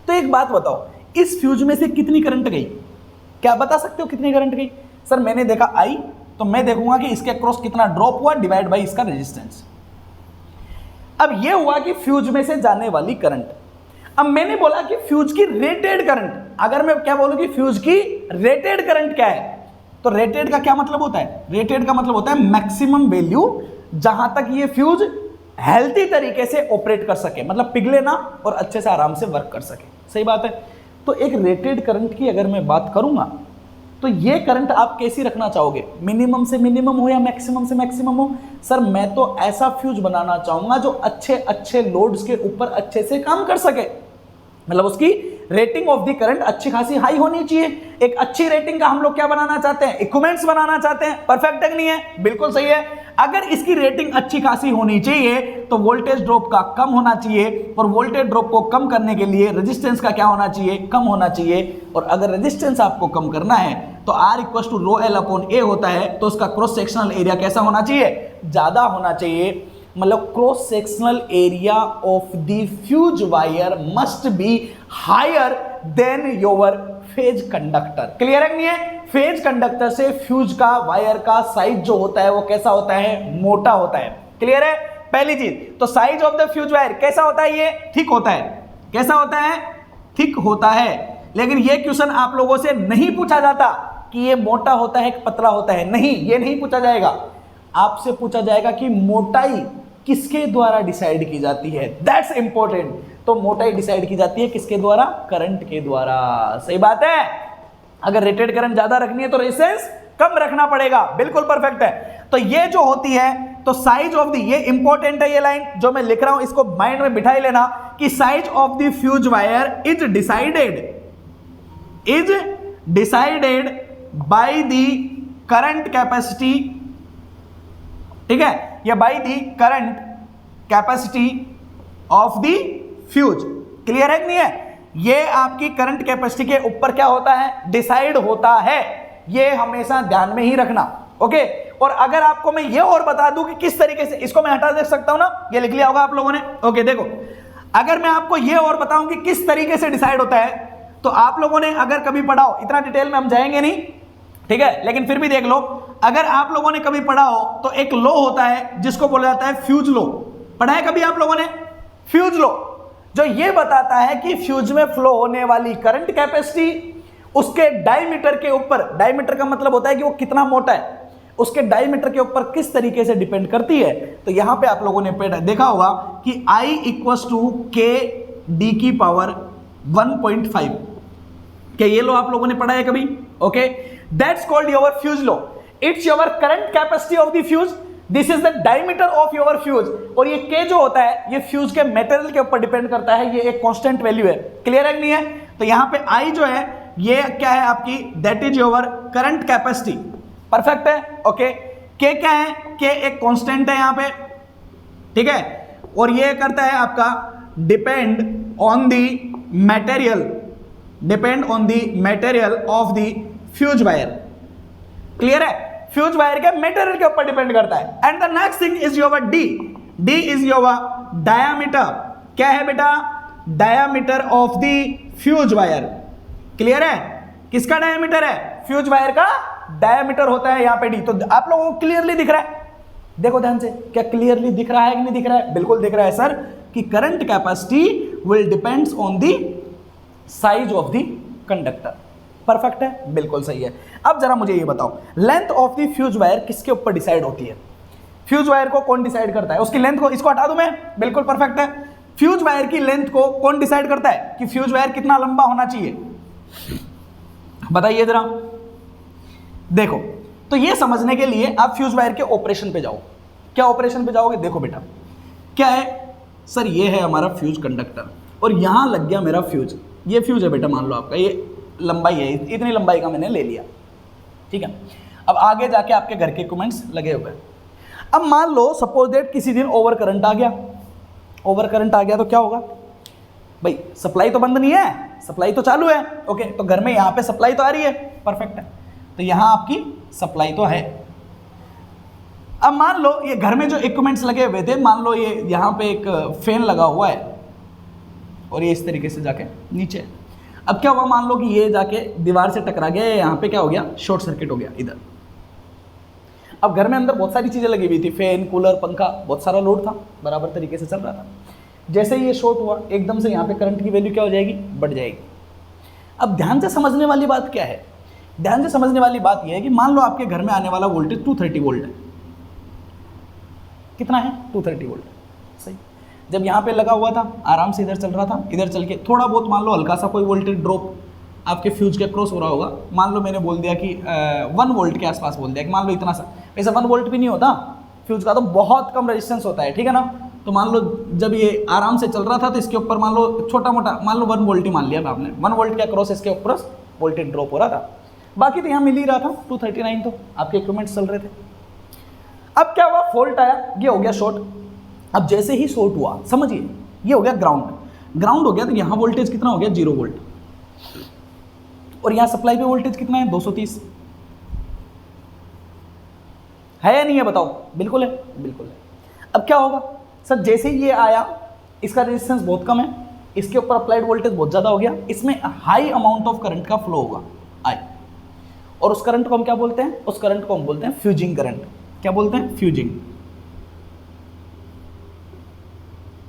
तो एक बात बताओ, इस फ्यूज में से कितनी करंट गई, क्या बता सकते हो कितनी करंट गई? सर मैंने देखा आई, तो मैं देखूंगा कि इसके अक्रॉस कितना ड्रॉप हुआ डिवाइड बाई इसका रेजिस्टेंस। अब यह हुआ कि फ्यूज में से जाने वाली करंट। अब मैंने बोला कि फ्यूज की रेटेड करंट, अगर मैं क्या बोलूं कि फ्यूज की रेटेड करंट क्या है, तो रेटेड का क्या मतलब होता है, रेटेड का मतलब होता है मैक्सिमम वैल्यू जहां तक ये फ्यूज हेल्थी तरीके से ऑपरेट कर सके, मतलब पिघले ना और अच्छे से आराम से वर्क कर सके। सही बात है। तो एक रेटेड करंट की अगर मैं बात करूंगा तो ये करंट आप कैसी रखना चाहोगे, मिनिमम से मिनिमम हो या मैक्सिमम से मैक्सिमम हो? सर मैं तो ऐसा फ्यूज बनाना चाहूंगा जो अच्छे अच्छे लोड्स के ऊपर अच्छे से काम कर सके, मतलब उसकी रेटिंग ऑफ द करंट अच्छी खासी हाई होनी चाहिए। एक अच्छी रेटिंग का हम लोग क्या बनाना चाहते हैं, इक्विपमेंट्स बनाना चाहते हैं। परफेक्ट है कि नहीं है, बिल्कुल सही है। अगर इसकी रेटिंग अच्छी खासी होनी चाहिए तो वोल्टेज ड्रॉप का कम होना चाहिए, और वोल्टेज ड्रॉप को कम करने के लिए रेजिस्टेंस का क्या होना चाहिए, कम होना चाहिए। और अगर रेजिस्टेंस आपको कम करना है तो R equal to rho L upon A होता है, तो उसका क्रॉस सेक्शनल एरिया कैसा होना चाहिए, ज्यादा होना चाहिए। मतलब cross sectional area of the fuse wire must be higher than your phase conductor. Clear है कि नहीं है? फेज कंडक्टर से फ्यूज का वायर का साइज जो होता है वो कैसा होता है, मोटा होता है। क्लियर है, पहली चीज। तो size of the fuse wire कैसा होता है, ये थिक होता है। कैसा होता है, थिक होता है। लेकिन ये क्वेश्चन आप लोगों से नहीं पूछा जाता कि ये मोटा होता है कि पतला होता है, नहीं, ये नहीं पूछा जाएगा। आपसे पूछा जाएगा कि मोटाई किसके द्वारा डिसाइड की जाती है, दैट्स इंपॉर्टेंट। तो मोटाई डिसाइड की जाती है किसके द्वारा, करंट के द्वारा। सही बात है। अगर रेटेड करंट ज्यादा रखनी है तो रेजिस्टेंस कम रखना पड़ेगा, बिल्कुल परफेक्ट है। तो ये जो होती है, तो साइज ऑफ द, ये इंपॉर्टेंट है, ये लाइन जो मैं लिख रहा हूं इसको माइंड में बिठा ही लेना कि size of the fuse wire is decided by the current capacity, ठीक है, या by the current capacity of the fuse. Clear है कि नहीं है? ये आपकी करंट कैपेसिटी के ऊपर क्या होता है, डिसाइड होता है। ये हमेशा ध्यान में ही रखना, ओके। और अगर आपको मैं ये और बता दूं कि किस तरीके से, इसको मैं हटा दे सकता हूं ना, ये लिख लिया होगा आप लोगों ने, ओके। देखो, अगर मैं आपको ये और बताऊं कि किस तरीके से डिसाइड होता है, तो आप लोगों ने अगर कभी पढ़ा हो, इतना डिटेल में हम जाएंगे नहीं, ठीक है, लेकिन फिर भी देख लो। अगर आप लोगों ने कभी पढ़ा हो तो एक लॉ होता है जिसको बोला जाता है फ्यूज लॉ। पढ़ा है कभी आप लोगों ने फ्यूज लॉ, जो ये बताता है कि फ्यूज में फ्लो होने वाली करंट कैपेसिटी उसके डायमीटर के ऊपर, डायमीटर का मतलब होता है कि वो कितना मोटा है, उसके डायमीटर के ऊपर किस तरीके से डिपेंड करती है। तो यहां पे आप लोगों ने देखा होगा कि I इक्वल्स टू के डी की पावर 1.5, क्या ये लो आप लोगों ने पढ़ा है कभी, okay. That's called your fuse law. It's your current capacity of the fuse, this is the diameter of your fuse. और ये के जो होता है ये फ्यूज के मेटेरियल के ऊपर डिपेंड करता है, ये एक कांस्टेंट वैल्यू है। क्लियर है कि नहीं है? तो यहां पे आई जो है ये क्या है आपकी, that is your current capacity. Perfect है, ओके। के क्या है, के एक कांस्टेंट है यहां पे, ठीक है। और ये करता है आपका depend on the material, depend on the material of the fuse wire. Clear है? फ्यूज वायर के मटेरियल के ऊपर डिपेंड करता है। And the next thing is your D, D is your diameter, क्या है बेटा, diameter of the fuse wire. Clear है, किसका डायामीटर है, फ्यूज वायर का डायामीटर होता है यहाँ पे डी। तो आप लोगों को क्लियरली दिख रहा है, देखो ध्यान से, क्या क्लियरली दिख रहा है कि नहीं दिख रहा है, बिल्कुल दिख रहा है सर, कि current capacity will depends on the size of the conductor. Perfect है, बिल्कुल सही है। अब जरा मुझे ये बताओ, length of the fuse wire किसके ऊपर डिसाइड होती है, फ्यूज वायर को कौन डिसाइड करता है, उसकी लेंथ को, इसको हटा दूं मैं, बिल्कुल परफेक्ट है। फ्यूज वायर की लेंथ को कौन डिसाइड करता है कि फ्यूज वायर कितना लंबा होना चाहिए, बताइए जरा। देखो, तो ये समझने के लिए आप फ्यूज वायर के ऑपरेशन पे जाओ। क्या ऑपरेशन पे जाओगे, देखो बेटा क्या है सर, ये है हमारा फ्यूज कंडक्टर और यहां लग गया मेरा फ्यूज, ये फ्यूज है बेटा, मान लो आपका ये लंबाई है, इतनी लंबाई का मैंने ले लिया, ठीक है। अब आगे जाके आपके घर के इक्विपमेंट्स लगे हुए हैं। अब मान लो सपोज दैट किसी दिन ओवर करंट आ गया, ओवर करंट आ गया तो क्या होगा भाई, सप्लाई तो बंद नहीं है, सप्लाई तो चालू है, ओके। तो घर में यहाँ पे सप्लाई तो आ रही है, परफेक्ट है, तो यहाँ आपकी सप्लाई तो है। अब मान लो ये घर में जो इक्विपमेंट्स लगे हुए थे, मान लो ये यहाँ पे एक फैन लगा हुआ है और ये इस तरीके से जाके नीचे, अब क्या हुआ, मान लो कि ये जाके दीवार से टकरा गया, यहाँ पे क्या हो गया, शॉर्ट सर्किट हो गया इधर। अब घर में अंदर बहुत सारी चीज़ें लगी हुई थी, फैन, कूलर, पंखा, बहुत सारा लोड था, बराबर तरीके से चल रहा था। जैसे ही ये शॉर्ट हुआ, एकदम से यहाँ पे करंट की वैल्यू क्या हो जाएगी, बढ़ जाएगी। अब ध्यान से समझने वाली बात क्या है, ध्यान से समझने वाली बात यह है कि मान लो आपके घर में आने वाला वोल्टेज 230 वोल्ट है, कितना है, 230 वोल्ट, सही। जब यहाँ पे लगा हुआ था, आराम से इधर चल रहा था, इधर चल के थोड़ा बहुत मान लो हल्का सा कोई वोल्टेज ड्रॉप आपके फ्यूज के क्रॉस हो रहा होगा, मान लो मैंने बोल दिया कि 1 वोल्ट के आसपास बोल दिया कि मान लो इतना सा, वैसे 1 वोल्ट भी नहीं होता फ्यूज का, तो बहुत कम रेजिस्टेंस होता है, ठीक है ना। तो मान लो जब ये आराम से चल रहा था तो इसके ऊपर मान लो छोटा मोटा, मान लो 1 वोल्ट ही मान लिया आपने, 1 वोल्ट के क्रॉस इसके ऊपर वोल्टेज ड्रॉप हो रहा था, बाकी तो यहाँ मिल ही रहा था 239, तो आपके इक्विपमेंट्स चल रहे थे। अब क्या हुआ, फॉल्ट आया, ये हो गया शॉर्ट। अब जैसे ही शॉर्ट हुआ, समझिए ये हो गया ग्राउंड, ग्राउंड हो गया तो यहाँ वोल्टेज कितना हो गया, 0 वोल्ट, और यहाँ सप्लाई पे वोल्टेज कितना है, 230 है या नहीं है, बताओ, बिल्कुल है, बिल्कुल है। अब क्या होगा सर, जैसे ही ये आया, इसका रेजिस्टेंस बहुत कम है, इसके ऊपर अप्लाइड वोल्टेज बहुत ज़्यादा हो गया, इसमें हाई अमाउंट ऑफ करंट का फ्लो होगा, आई, और उस करंट को हम क्या बोलते हैं, उस करंट को हम बोलते हैं फ्यूजिंग करंट। क्या बोलते हैं, फ्यूजिंग,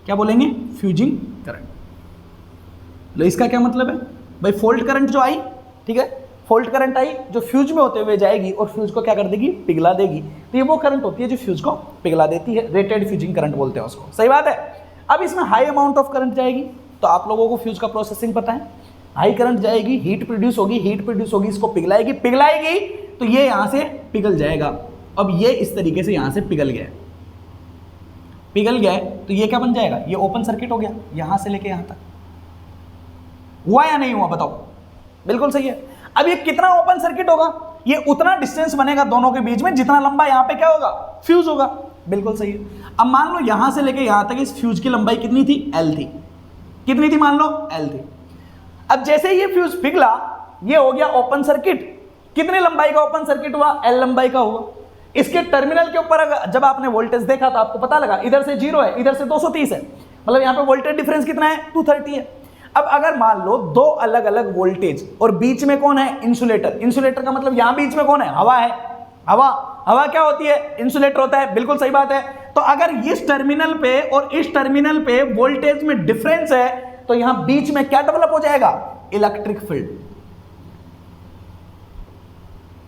क्या बोलेंगे, फ्यूजिंग करंट। लो इसका क्या मतलब है भाई, फॉल्ट करंट जो आई, ठीक है, फॉल्ट करंट आई जो फ्यूज में होते हुए जाएगी और फ्यूज को क्या कर देगी, पिघला देगी, तो ये वो करंट होती है जो फ्यूज को पिघला देती है, रेटेड फ्यूजिंग करंट बोलते हैं उसको, सही बात है। अब इसमें हाई अमाउंट ऑफ करंट जाएगी, तो आप लोगों को फ्यूज का प्रोसेसिंग पता है, हाई करंट जाएगी, हीट प्रोड्यूस होगी, हीट प्रोड्यूस होगी, इसको पिघलाएगी, पिघलाएगी तो ये यहाँ से पिघल जाएगा। अब ये इस तरीके से यहाँ से पिघल गया, पिघल गया तो ये क्या बन जाएगा, ये ओपन सर्किट हो गया, यहाँ से लेके यहाँ तक। हुआ या नहीं हुआ, बताओ, बिल्कुल सही है। अब ये कितना ओपन सर्किट होगा, ये उतना डिस्टेंस बनेगा दोनों के बीच में जितना लंबा यहाँ पे क्या होगा, फ्यूज होगा, बिल्कुल सही है। अब मान लो यहाँ से लेके यहाँ तक इस फ्यूज की लंबाई कितनी थी, L थी, कितनी थी, मान लो L थी। अब जैसे ही ये फ्यूज पिघला, ये हो गया ओपन सर्किट, कितनी लंबाई का ओपन सर्किट हुआ, L लंबाई का हुआ। इसके टर्मिनल के ऊपर जब आपने वोल्टेज देखा तो आपको पता लगा इधर से 0 है, इधर से 230 है, मतलब यहाँ पे वोल्टेज डिफरेंस कितना है, 230 है। अब अगर मान लो दो अलग अलग वोल्टेज और बीच में कौन है, इंसुलेटर, इंसुलेटर का मतलब यहाँ बीच में कौन है, हवा है, हवा, हवा क्या होती है, इंसुलेटर होता है, बिल्कुल सही बात है। तो अगर इस टर्मिनल पे और इस टर्मिनल पे वोल्टेज में डिफरेंस है तो यहां बीच में क्या डेवलप हो जाएगा, इलेक्ट्रिक फील्ड।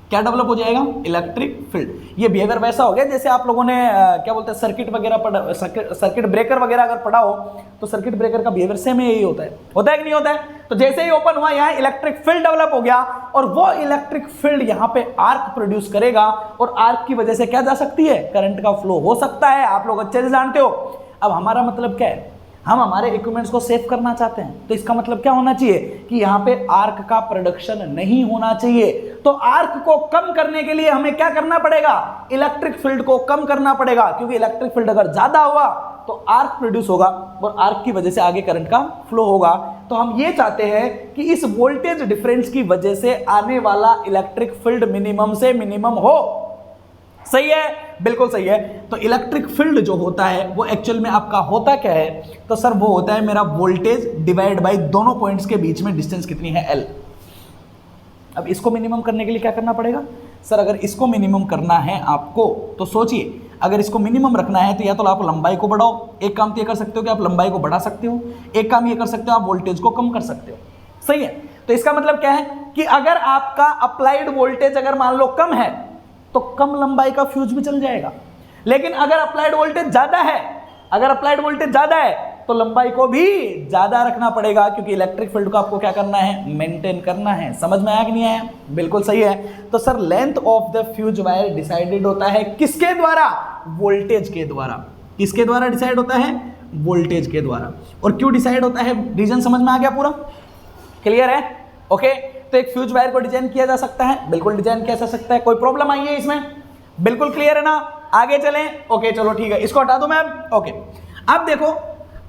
क्या डेवलप हो जाएगा, इलेक्ट्रिक फील्ड। ये बिहेवियर वैसा हो गया जैसे आप लोगों ने क्या बोलते हैं, सर्किट वगैरह पढ़ा, सर्किट ब्रेकर वगैरह अगर पढ़ा हो तो सर्किट ब्रेकर का बिहेवियर सेम यही होता है कि नहीं होता है। तो जैसे ही ओपन हुआ यहाँ इलेक्ट्रिक फील्ड डेवलप हो गया और वो इलेक्ट्रिक फील्ड यहाँ पे आर्क प्रोड्यूस करेगा और आर्क की वजह से क्या जा सकती है, करंट का फ्लो हो सकता है, आप लोग अच्छे से जानते हो। अब हमारा मतलब क्या है, हम हमारे इक्विपमेंट्स को सेव करना चाहते हैं, तो इसका मतलब क्या होना चाहिए कि यहाँ पे आर्क का प्रोडक्शन नहीं होना चाहिए। तो आर्क को कम करने के लिए हमें क्या करना पड़ेगा, इलेक्ट्रिक फील्ड को कम करना पड़ेगा, क्योंकि इलेक्ट्रिक फील्ड अगर ज्यादा हुआ तो आर्क प्रोड्यूस होगा और आर्क की वजह से आगे करंट का फ्लो होगा। तो हम ये चाहते हैं कि इस वोल्टेज डिफरेंस की वजह से आने वाला इलेक्ट्रिक फील्ड मिनिमम से मिनिमम हो। सही है, बिल्कुल सही है। तो इलेक्ट्रिक फील्ड जो होता है वो एक्चुअल में आपका होता क्या है, तो सर वो होता है मेरा वोल्टेज डिवाइड बाय दोनों पॉइंट्स के बीच में डिस्टेंस कितनी है, L। अब इसको मिनिमम करने के लिए क्या करना पड़ेगा सर, अगर इसको मिनिमम करना है आपको तो सोचिए, अगर इसको मिनिमम रखना है तो या तो आप लंबाई को बढ़ाओ, एक काम तो ये कर सकते हो कि आप लंबाई को बढ़ा सकते हो, एक काम ये कर सकते हो आप वोल्टेज को कम कर सकते हो, सही है। तो इसका मतलब क्या है कि अगर आपका अप्लाइड वोल्टेज अगर मान लो कम है तो कम लंबाई का फ्यूज भी चल जाएगा, लेकिन अगर अप्लाइड वोल्टेज ज्यादा है, अगर अप्लाइड वोल्टेज ज्यादा है तो लंबाई को भी ज्यादा रखना पड़ेगा, क्योंकि इलेक्ट्रिक फील्ड को आपको क्या करना है, मेंटेन करना है। समझ में आया कि नहीं आया, बिल्कुल सही है। तो sir length of the fuse wire decided होता है किसके द्वारा, वोल्टेज के द्वारा। किसके द्वारा डिसाइड होता है, वोल्टेज के द्वारा। और क्यों डिसाइड होता है, रीजन समझ में आ गया, पूरा क्लियर है, ओके। तो एक फ्यूज वायर को डिजाइन किया जा सकता है, बिल्कुल डिजाइन किया जा सकता है, कोई प्रॉब्लम आई है इसमें, बिल्कुल क्लियर है ना। आगे चलें, ओके चलो ठीक है, इसको हटा दो मैं, ओके। अब देखो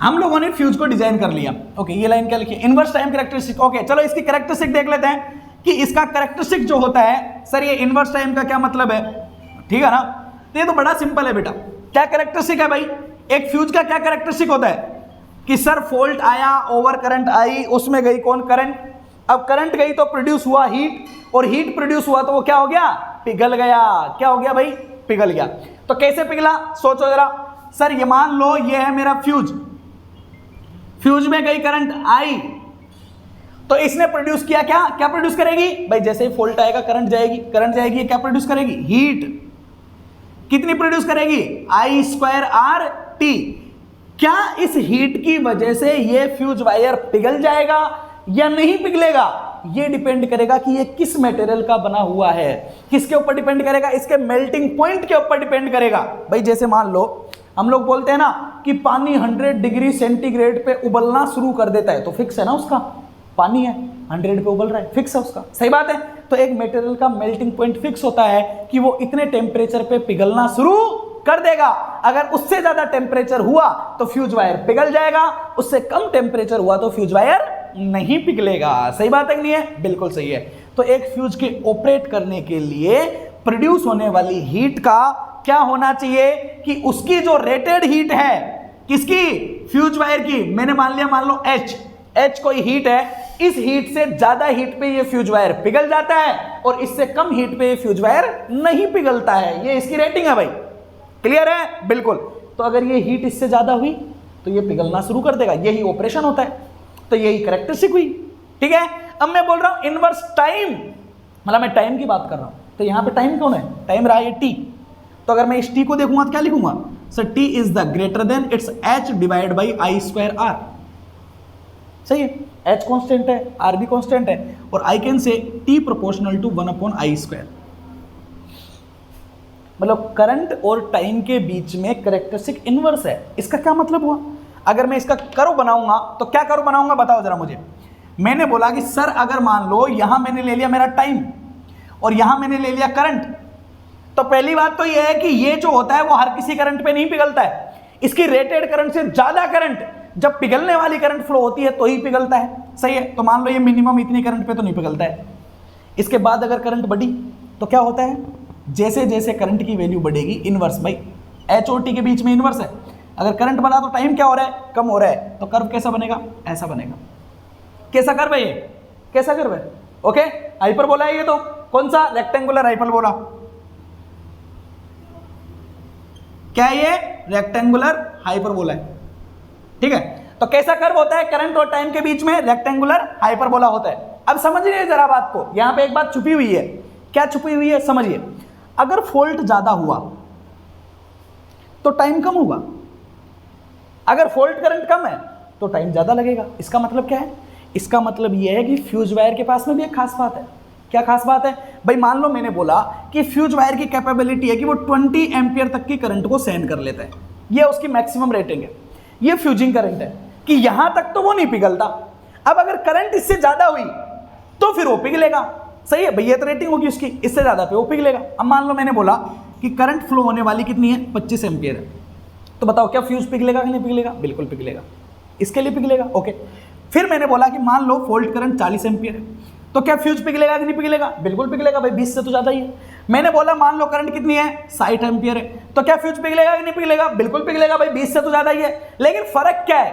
हम लोगों ने फ्यूज को डिजाइन कर लिया, ओके। ये लाइन क्या लिखी, इनवर्स टाइम कैरेक्टरिस्टिक, ओके। चलो इसकी कैरेक्टरिस्टिक देख लेते हैं कि इसका कैरेक्टरिस्टिक जो होता है, सर ये इनवर्स टाइम का क्या मतलब है, ठीक है ना। तो ये तो बड़ा सिंपल है बेटा, क्या कैरेक्टरिस्टिक है भाई, एक फ्यूज का क्या कैरेक्टरिस्टिक होता है कि सर फॉल्ट आया, ओवर करंट आई, उसमें गई कौन, करंट। अब करंट गई तो प्रोड्यूस हुआ हीट, और हीट प्रोड्यूस हुआ तो वो क्या हो गया, पिघल गया। क्या हो गया भाई, पिघल गया। तो कैसे पिघला, सोचो जरा। सर ये मान लो ये है मेरा फ्यूज, फ्यूज में गई करंट आई, तो इसने प्रोड्यूस किया क्या, क्या प्रोड्यूस करेगी भाई, जैसे ही फॉल्ट आएगा करंट जाएगी, करंट जाएगी, क्या प्रोड्यूस करेगी, हीट। कितनी प्रोड्यूस करेगी, I²R_T। क्या इस हीट की वजह से ये फ्यूज वायर पिघल जाएगा या नहीं पिघलेगा, ये डिपेंड करेगा कि ये किस मटेरियल का बना हुआ है। किसके ऊपर डिपेंड करेगा, इसके मेल्टिंग पॉइंट के ऊपर डिपेंड करेगा। भाई जैसे मान लो हम लोग बोलते हैं ना कि पानी 100 डिग्री सेंटीग्रेड पे उबलना शुरू कर देता है, तो फिक्स है ना, उसका पानी है 100 पे उबल रहा है, फिक्स है उसका, सही बात है। तो एक मटेरियल का मेल्टिंग पॉइंट फिक्स होता है कि वो इतने टेम्परेचर पे पिघलना शुरू कर देगा। अगर उससे ज्यादा टेम्परेचर हुआ तो फ्यूज वायर पिघल जाएगा, उससे कम टेम्परेचर हुआ तो फ्यूज वायर नहीं पिघलेगा। सही बात है कि नहीं है, बिल्कुल सही है। तो एक फ्यूज के ऑपरेट करने के लिए प्रोड्यूस होने वाली हीट का क्या होना चाहिए कि उसकी जो रेटेड हीट है, किसकी, फ्यूज वायर की, मैंने मान लिया, मान लो H कोई हीट है, इस हीट से ज्यादा हीट पे ये फ्यूज वायर पिघल जाता है और इससे कम हीट पे ये फ्यूज वायर नहीं पिघलता है। ये इसकी रेटिंग है भाई, क्लियर है, बिल्कुल। तो अगर ये हीट इससे ज्यादा हुई तो ये पिघलना शुरू कर देगा, यही ऑपरेशन होता है। तो यही कैरेक्टरिस्टिक हुई, ठीक है। अब मैं बोल रहा हूं इनवर्स टाइम, मतलब मैं टाइम की बात कर रहा हूं, तो यहां पे टाइम कौन है, टाइम रहा ये T। तो अगर मैं इस T को देखूंगा तो क्या लिखूंगा, sir T is the greater than its H divide by I²R। सही है, H कांस्टेंट है, R भी कांस्टेंट है, और I can say T proportional to 1/I²। मतलब करंट और टाइम के बीच में कैरेक्टरिस्टिक इनवर्स है। इसका क्या मतलब हुआ, अगर मैं इसका कर्व बनाऊंगा तो क्या कर्व बनाऊंगा, बताओ जरा मुझे। मैंने बोला कि सर अगर मान लो यहां मैंने ले लिया मेरा टाइम और यहां मैंने ले लिया करंट, तो पहली बात तो यह है कि ये जो होता है वो हर किसी करंट पे नहीं पिघलता है। इसकी रेटेड करंट से ज्यादा करंट जब पिघलने वाली करंट फ्लो होती है तो ही पिघलता है, सही है। तो मान लो ये मिनिमम इतनी करंट पे तो नहीं पिघलता है। इसके बाद अगर करंट बढ़ी तो क्या होता है, जैसे जैसे करंट की वैल्यू बढ़ेगी, इनवर्स भाई H और T के बीच में इनवर्स है। अगर करंट बढ़ा तो टाइम क्या हो रहा है, कम हो रहा है, तो कर्व कैसा बनेगा, ऐसा बनेगा। कैसा कर्व है ये, कैसा कर्व है, ओके। हाइपरबोला है ये, तो कौन सा, रेक्टेंगुलर हाइपरबोला। क्या है ये, रेक्टेंगुलर हाइपरबोला है, ठीक है। तो कैसा कर्व होता है, करंट और टाइम के बीच में रेक्टेंगुलर हाइपरबोला होता है। अब समझिए जरा बात को, यहां पे एक बात छुपी हुई है। क्या छुपी हुई है, समझिए। अगर फॉल्ट ज्यादा हुआ तो टाइम कम होगा, अगर फॉल्ट करंट कम है तो टाइम ज्यादा लगेगा। इसका मतलब क्या है, इसका मतलब यह है कि फ्यूज वायर के पास में भी एक खास बात है। क्या खास बात है भाई, मान लो मैंने बोला कि फ्यूज वायर की कैपेबिलिटी है कि वो 20 एम्पियर तक की करंट को सहन कर लेता है, ये उसकी मैक्सिमम रेटिंग है। ये फ्यूजिंग करंट है कि यहां तक तो वो नहीं पिघलता। अब अगर करंट इससे ज्यादा हुई तो फिर वो पिघलेगा, सही है भैया, तो रेटिंग होगी उसकी, इससे ज्यादा पे वो पिघलेगा। अब मान लो मैंने बोला कि करंट फ्लो होने वाली कितनी है, 25 एम्पियर है, तो बताओ क्या फ्यूज पिघलेगा कि नहीं पिघलेगा, बिल्कुल पिघलेगा, इसके लिए पिघलेगा, ओके। फिर मैंने बोला कि मान लो फॉल्ट करंट 40 एम्पियर है, तो क्या फ्यूज पिघलेगा कि नहीं पिघलेगा, बिल्कुल पिघलेगा भाई, 20 से तो ज्यादा ही है। मैंने बोला मान लो करंट कितनी है 60 एम्पियर है, तो क्या फ्यूज पिघलेगा कि नहीं पिघलेगा? बिल्कुल पिघलेगा भाई, 20 से तो ज्यादा ही है। लेकिन फर्क क्या है?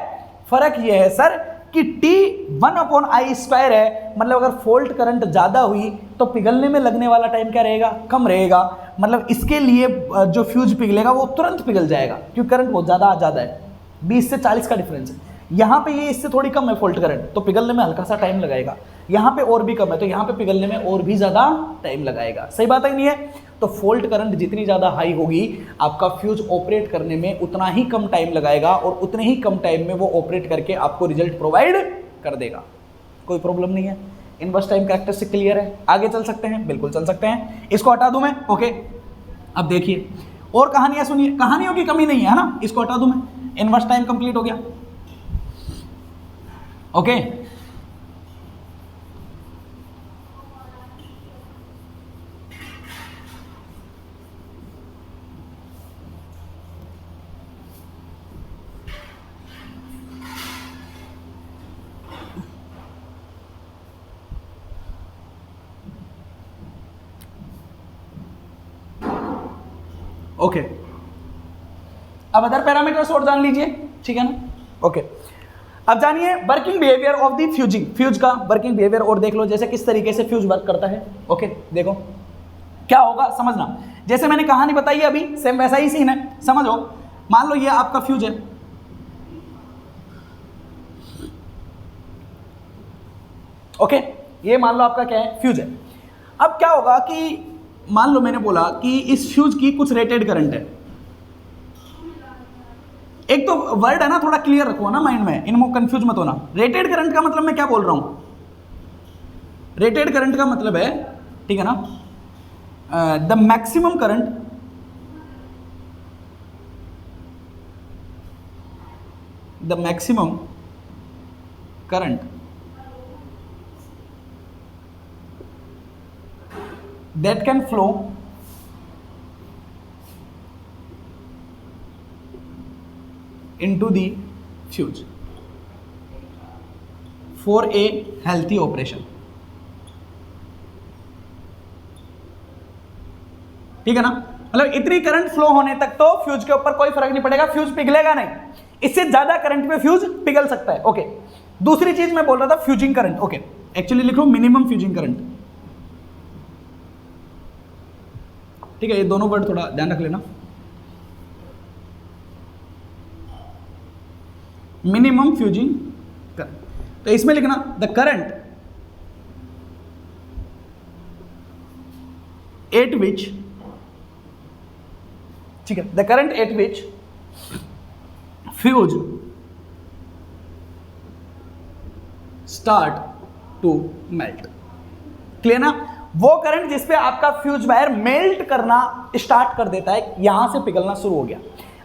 फर्क ये है सर कि T 1/I² है, मतलब अगर फॉल्ट करंट ज्यादा हुई तो पिघलने में लगने वाला टाइम क्या रहेगा? कम रहेगा। मतलब इसके लिए जो फ्यूज पिघलेगा वो तुरंत पिघल जाएगा क्योंकि करंट बहुत ज्यादा है, 20 से 40 का डिफरेंस है। यहाँ पे ये इससे थोड़ी कम है फॉल्ट करंट, तो पिघलने में हल्का सा टाइम लगाएगा। यहाँ पे और भी कम है तो यहाँ पे पिघलने में और भी ज्यादा टाइम लगाएगा। सही बात है कि नहीं है? तो फॉल्ट करंट जितनी ज्यादा हाई होगी आपका फ्यूज ऑपरेट करने में उतना ही कम टाइम लगाएगा और उतने ही कम टाइम में वो ऑपरेट करके आपको रिजल्ट प्रोवाइड कर देगा। कोई प्रॉब्लम नहीं है। इनवर्स टाइम कैरेक्टरिस्टिक क्लियर है? आगे चल सकते हैं? बिल्कुल चल सकते हैं। इसको हटा दूं मैं? ओके, अब देखिए और कहानियां सुनिए, कहानियों की कमी नहीं है ना। इसको हटा दूं मैं, इनवर्स टाइम कंप्लीट हो गया। ओके, ओके, अब अदर पैरामीटर्स और जान लीजिए, ठीक है ना? ओके, अब जानिए working behaviour of the fusing, fuse का वर्किंग बिहेवियर और देख लो जैसे किस तरीके से फ्यूज वर्क करता है। ओके, देखो क्या होगा समझना। जैसे मैंने कहानी बताई है अभी, सेम वैसा ही सीन है, समझो। मान लो ये आपका फ्यूज है, ओके, ये मान लो आपका क्या है? फ्यूज है। अब क्या होगा कि मान लो मैंने बोला कि इस फ्यूज की कुछ रेटेड करंट है। एक तो वर्ड है ना, थोड़ा क्लियर रखो ना माइंड में, इनमें कंफ्यूज मत होना। रेटेड करंट का मतलब मैं क्या बोल रहा हूं? रेटेड करंट का मतलब है, ठीक है ना, the maximum current that can flow into the fuse for a healthy operation। ठीक है ना? मतलब इतनी करंट फ्लो होने तक तो फ्यूज के ऊपर कोई फर्क नहीं पड़ेगा, फ्यूज पिघलेगा नहीं। इससे ज्यादा करंट में फ्यूज पिघल सकता है। ओके, दूसरी चीज मैं बोल रहा था फ्यूजिंग करंट। ओके, एक्चुअली लिखो मिनिमम फ्यूजिंग करंट। ठीक है, ये दोनों वर्ड थोड़ा ध्यान रख लेना। मिनिमम फ्यूजिंग करंट, तो इसमें लिखना द करंट एट विच, ठीक है, the current at which fuse start to melt. Clear ना? वो करंट जिसपे आपका फ्यूज वायर मेल्ट करना स्टार्ट कर देता है, यहां से पिघलना शुरू हो गया।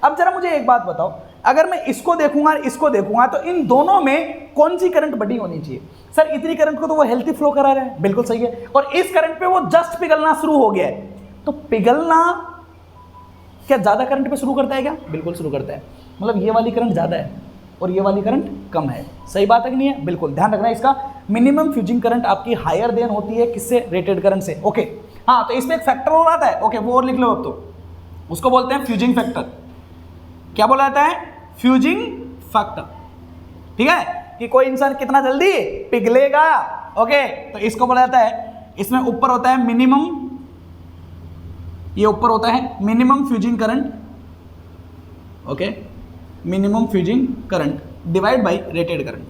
अब जरा मुझे एक बात बताओ, अगर मैं इसको देखूंगा और इसको देखूंगा तो इन दोनों में कौन सी करंट बड़ी होनी चाहिए? सर इतनी करंट को तो वो हेल्थी फ्लो करा रहा है, बिल्कुल सही है, और इस करंट पे वो जस्ट पिघलना शुरू हो गया है। तो पिघलना क्या ज्यादा करंट पे शुरू करता है क्या? बिल्कुल शुरू करता है। मतलब ये वाली करंट ज्यादा है और ये वाली करंट कम है। सही बात है कि नहीं है? बिल्कुल ध्यान रखना इसका। मिनिमम फ्यूजिंग करंट आपकी हायर देन होती है किससे? रेटेड करंट से। ओके, हाँ, तो इसमें एक फैक्टर और आता है। ओके, वो और लिख लो अब तो, उसको बोलते हैं फ्यूजिंग फैक्टर। क्या बोला जाता है? Fusing factor. ठीक है, कि कोई इंसान कितना जल्दी पिघलेगा। ओके, तो इसको बोला जाता है, इसमें ऊपर होता है मिनिमम, ये ऊपर होता है minimum fusing current. Okay, minimum fusing current divide by rated current.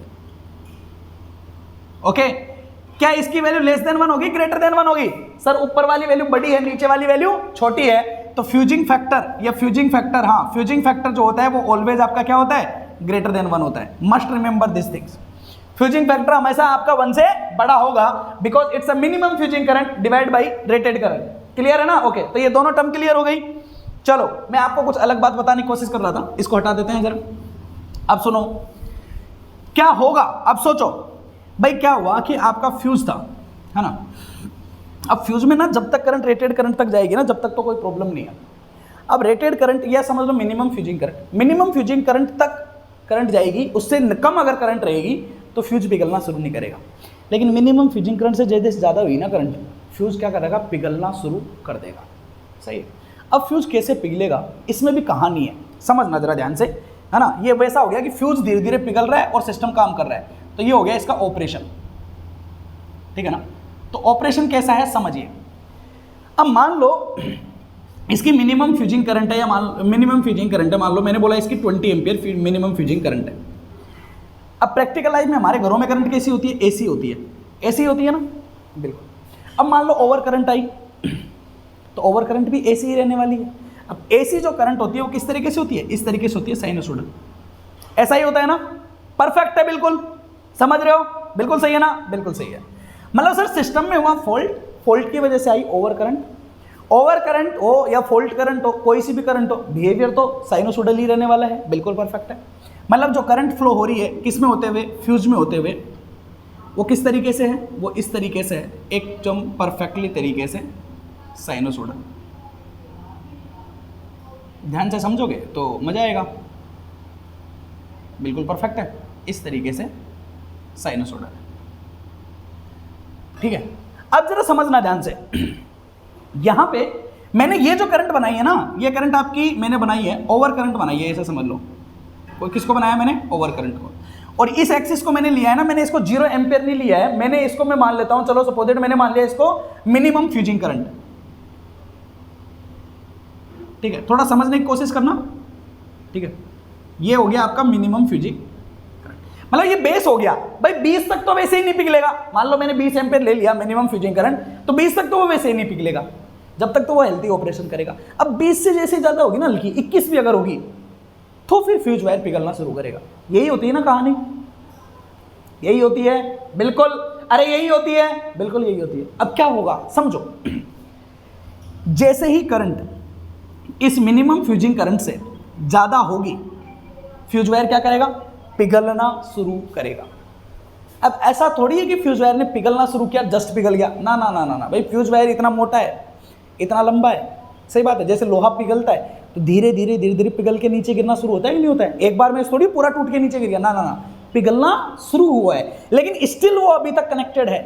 Okay, क्या इसकी वैल्यू लेस देन 1 होगी, ग्रेटर देन 1 होगी? सर ऊपर वाली वैल्यू बड़ी है, नीचे वाली वैल्यू छोटी है, तो फ्यूजिंग फैक्टर या फ्यूजिंग फैक्टर, हाँ, फ्यूजिंग फैक्टर जो होता है वो ऑलवेज आपका क्या होता है? ग्रेटर देन 1 होता है। Must remember this things. Fusing factor हमेशा आपका 1 से बड़ा होगा because it's a minimum fusing current divide by rated current. Clear है ना? ओके, तो ये दोनों टर्म क्लियर हो गई। चलो, मैं आपको कुछ अलग बात बताने की कोशिश कर रहा था, इसको हटा देते हैं जरा। अब सुनो क्या होगा। अब सोचो भाई, क्या हुआ कि आपका फ्यूज था, है ना? अब फ्यूज में ना जब तक करंट रेटेड करंट तक जाएगी ना, जब तक तो कोई प्रॉब्लम नहीं है। अब रेटेड करंट या समझ लो minimum fusing current, minimum fusing current तक करंट जाएगी, उससे कम अगर करंट रहेगी तो फ्यूज पिघलना शुरू नहीं करेगा। लेकिन मिनिमम फ्यूजिंग करंट से जैसे ज़्यादा हुई ना करंट, फ्यूज क्या करेगा, पिघलना शुरू कर देगा। सही है। अब फ्यूज कैसे पिघलेगा, इसमें भी कहानी है, समझना जरा ध्यान से, है ना। ये वैसा हो गया कि फ्यूज धीरे धीरे पिघल रहा है और सिस्टम काम कर रहा है, तो ये हो गया इसका ऑपरेशन, ठीक है ना। तो ऑपरेशन कैसा है समझिए। अब मान लो इसकी मिनिमम फ्यूजिंग करंट है, या मिनिमम फ्यूजिंग करंट है, मान लो मैंने बोला इसकी 20 एम्पियर मिनिमम फ्यूजिंग करंट है। अब प्रैक्टिकल लाइफ में हमारे घरों में करंट कैसी होती है, एसी होती है, एसी होती है ना, बिल्कुल। अब मान लो ओवर करंट आई, तो ओवर करंट भी एसी ही रहने वाली है। अब एसी जो करंट होती है वो किस तरीके से होती है, इस तरीके से होती है, साइनसोइडल। ऐसा ही होता है ना, परफेक्ट है, बिल्कुल समझ रहे हो, बिल्कुल सही है ना, बिल्कुल सही है। मतलब सर सिस्टम में हुआ फॉल्ट, फॉल्ट की वजह से आई ओवर करंट, ओवर करंट हो या फॉल्ट करंट हो, कोई सी भी करंट हो, बिहेवियर तो साइनसोइडल ही रहने वाला है, बिल्कुल परफेक्ट है। मतलब जो करंट फ्लो हो रही है किस में होते हुए, फ्यूज में होते हुए, वो किस तरीके से है, वो इस तरीके से है, एकदम परफेक्टली तरीके से साइनसोइडल। ध्यान से समझोगे तो मजा आएगा, बिल्कुल परफेक्ट है, इस तरीके से साइनसोइडल, ठीक है। अब जरा समझना ध्यान से, यहां पे मैंने ये जो करंट बनाई है ना, ये करंट आपकी मैंने बनाई है, ओवर करंट बनाई है, ऐसा समझ लो। कोई किसको बनाया मैंने, ओवर करंट को। और इस एक्सिस को मैंने लिया है ना, मैंने इसको 0 एम्पियर नहीं लिया है, मैंने इसको मैं मान लेता हूं, चलो सपोजेड मैंने मान लिया इसको मिनिमम फ्यूजिंग करंट, ठीक है। थोड़ा समझने की कोशिश करना, ठीक है। ये हो गया आपका मिनिमम फ्यूजिंग करंट, मतलब ये बेस हो गया भाई, 20 तक तो वैसे ही नहीं पिघलेगा। मान लो मैंने 20 एम्पियर ले लिया मिनिमम फ्यूजिंग करंट, तो 20 तक तो वो वैसे ही नहीं पिघलेगा, जब तक तो वो हेल्थी ऑपरेशन करेगा। अब 20 से जैसे ज्यादा होगी ना, हल्की 21 भी अगर होगी, तो फिर फ्यूज वायर पिघलना शुरू करेगा। यही होती है ना कहानी, यही होती है, बिल्कुल, अरे यही होती है, बिल्कुल यही होती है। अब क्या होगा समझो, जैसे ही करंट इस मिनिमम फ्यूजिंग करंट से ज्यादा होगी, फ्यूज वायर क्या करेगा, पिघलना शुरू करेगा। अब ऐसा थोड़ी है कि फ्यूज वायर ने पिघलना शुरू किया, जस्ट पिघल गया, ना ना ना ना ना भाई, फ्यूज वायर इतना मोटा है, इतना लंबा है, सही बात है। जैसे लोहा पिघलता है तो धीरे धीरे धीरे धीरे पिघल के नीचे गिरना शुरू होता है कि नहीं होता है, एक बार में थोड़ी पूरा टूट के नीचे गिर गया, ना ना ना, पिघलना शुरू हुआ है, लेकिन स्टिल वो अभी तक कनेक्टेड है।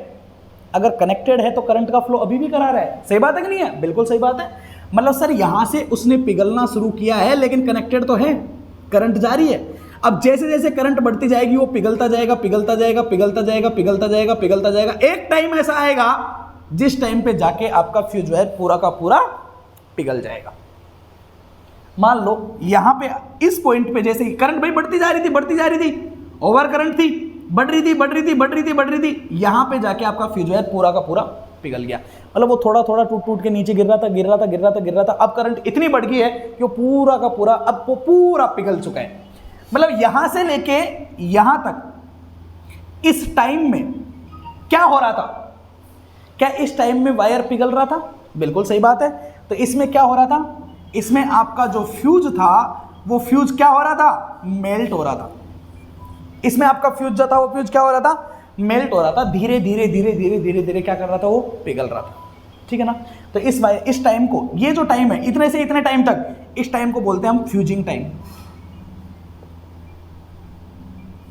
अगर कनेक्टेड है तो करंट का फ्लो अभी भी करा रहा है, सही बात है कि नहीं है, बिल्कुल सही बात है। मतलब सर यहां से उसने पिघलना शुरू किया है, लेकिन कनेक्टेड तो है, करंट जारी है। अब जैसे जैसे करंट बढ़ती जाएगी वो पिघलता जाएगा, पिघलता जाएगा, पिघलता जाएगा, पिघलता जाएगा, पिघलता जाएगा। एक टाइम ऐसा आएगा जिस टाइम पे जाके आपका फ्यूज वायर पूरा का पूरा पिघल जाएगा। मान लो यहां पे इस पॉइंट पे जैसे करंट भाई बढ़ती जा रही थी, बढ़ती जा रही थी, ओवर करंट थी, बढ़ रही थी, बढ़ रही थी, बढ़ रही थी, बढ़ रही थी, यहां पे जाके आपका फ्यूज वायर पूरा का पूरा पिघल गया। मतलब वो थोड़ा थोड़ा टूट टूट के नीचे गिर रहा था, गिर रहा था, गिर रहा था, गिर रहा था। अब करंट इतनी बढ़ गई है कि वो पूरा का पूरा अब वो पूरा पिघल चुका है। मतलब यहां से लेके यहां तक इस टाइम में क्या हो रहा था, क्या इस टाइम में वायर पिघल रहा था, बिल्कुल सही बात है। तो इसमें क्या हो रहा था, इसमें आपका जो फ्यूज था वो फ्यूज क्या हो रहा था, मेल्ट हो रहा था। इसमें आपका फ्यूज जो था वो फ्यूज क्या हो रहा था, मेल्ट हो रहा था, धीरे धीरे धीरे धीरे धीरे धीरे क्या कर रहा था, वो पिघल रहा था, ठीक है ना। तो इस टाइम को, ये जो टाइम है इतने से इतने टाइम तक, इस टाइम को बोलते हैं हम फ्यूजिंग टाइम।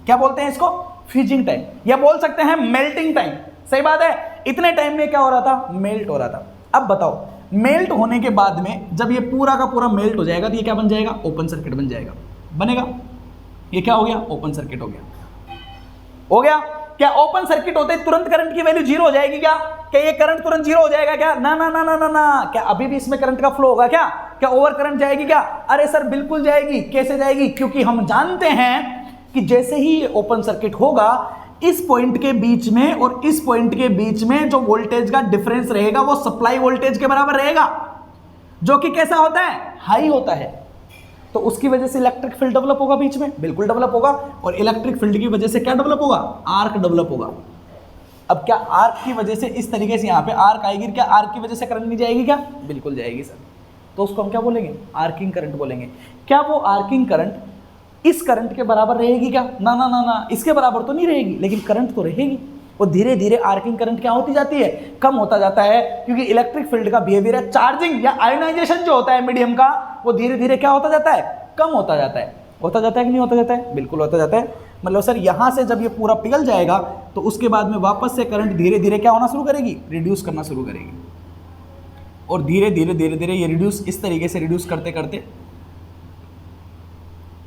क्या बोलते हैं इसको, फ्यूजिंग टाइम, या बोल सकते हैं मेल्टिंग टाइम, सही बात है। इतने टाइम में क्या हो रहा था, मेल्ट हो रहा था। अब बताओ, मेल्ट होने के बाद में जब ये पूरा का पूरा मेल्ट हो जाएगा तो ये क्या बन जाएगा, ओपन सर्किट बन जाएगा, बनेगा। ये क्या हो गया, ओपन सर्किट हो गया, हो गया। क्या ओपन सर्किट होते तुरंत करंट की वैल्यू 0 हो जाएगी क्या ये करंट तुरंत 0 हो जाएगा क्या, ना ना ना ना ना ना। क्या अभी भी इसमें करंट का फ्लो होगा क्या ओवर करंट जाएगी क्या, अरे सर बिल्कुल जाएगी। कैसे जाएगी, क्योंकि हम जानते हैं कि जैसे ही ये ओपन सर्किट होगा, इस पॉइंट के बीच में और इस पॉइंट के बीच में जो वोल्टेज का डिफरेंस रहेगा वो सप्लाई वोल्टेज के बराबर रहेगा, जो कि कैसा होता है, हाई होता है। तो उसकी वजह से इलेक्ट्रिक फील्ड डेवलप होगा बीच में, बिल्कुल डेवलप होगा। और इलेक्ट्रिक फील्ड की वजह से क्या डेवलप होगा, आर्क डेवलप होगा। अब क्या आर्क की वजह से इस तरीके से यहाँ पे आर्क आएगी, क्या आर्क की वजह से करंट नहीं जाएगी क्या, बिल्कुल जाएगी सर। तो उसको हम क्या बोलेंगे, आर्किंग करंट बोलेंगे। क्या वो आर्किंग करंट इस करंट के बराबर रहेगी क्या, ना ना ना ना, इसके बराबर तो नहीं रहेगी, लेकिन करंट तो रहेगी। वो धीरे धीरे आर्किंग करंट क्या होती जाती है, कम होता जाता है, क्योंकि इलेक्ट्रिक फील्ड का बिहेवियर है, चार्जिंग या आयोनाइजेशन जो होता है मीडियम का, वो धीरे धीरे क्या होता जाता है, कम होता जाता है। होता जाता है कि नहीं होता जाता है, बिल्कुल होता जाता है। मतलब सर यहाँ से जब ये पूरा पिघल जाएगा तो उसके बाद में वापस से करंट धीरे धीरे क्या होना शुरू करेगी, रिड्यूस करना शुरू करेगी, और धीरे धीरे ये रिड्यूस इस तरीके से रिड्यूस करते करते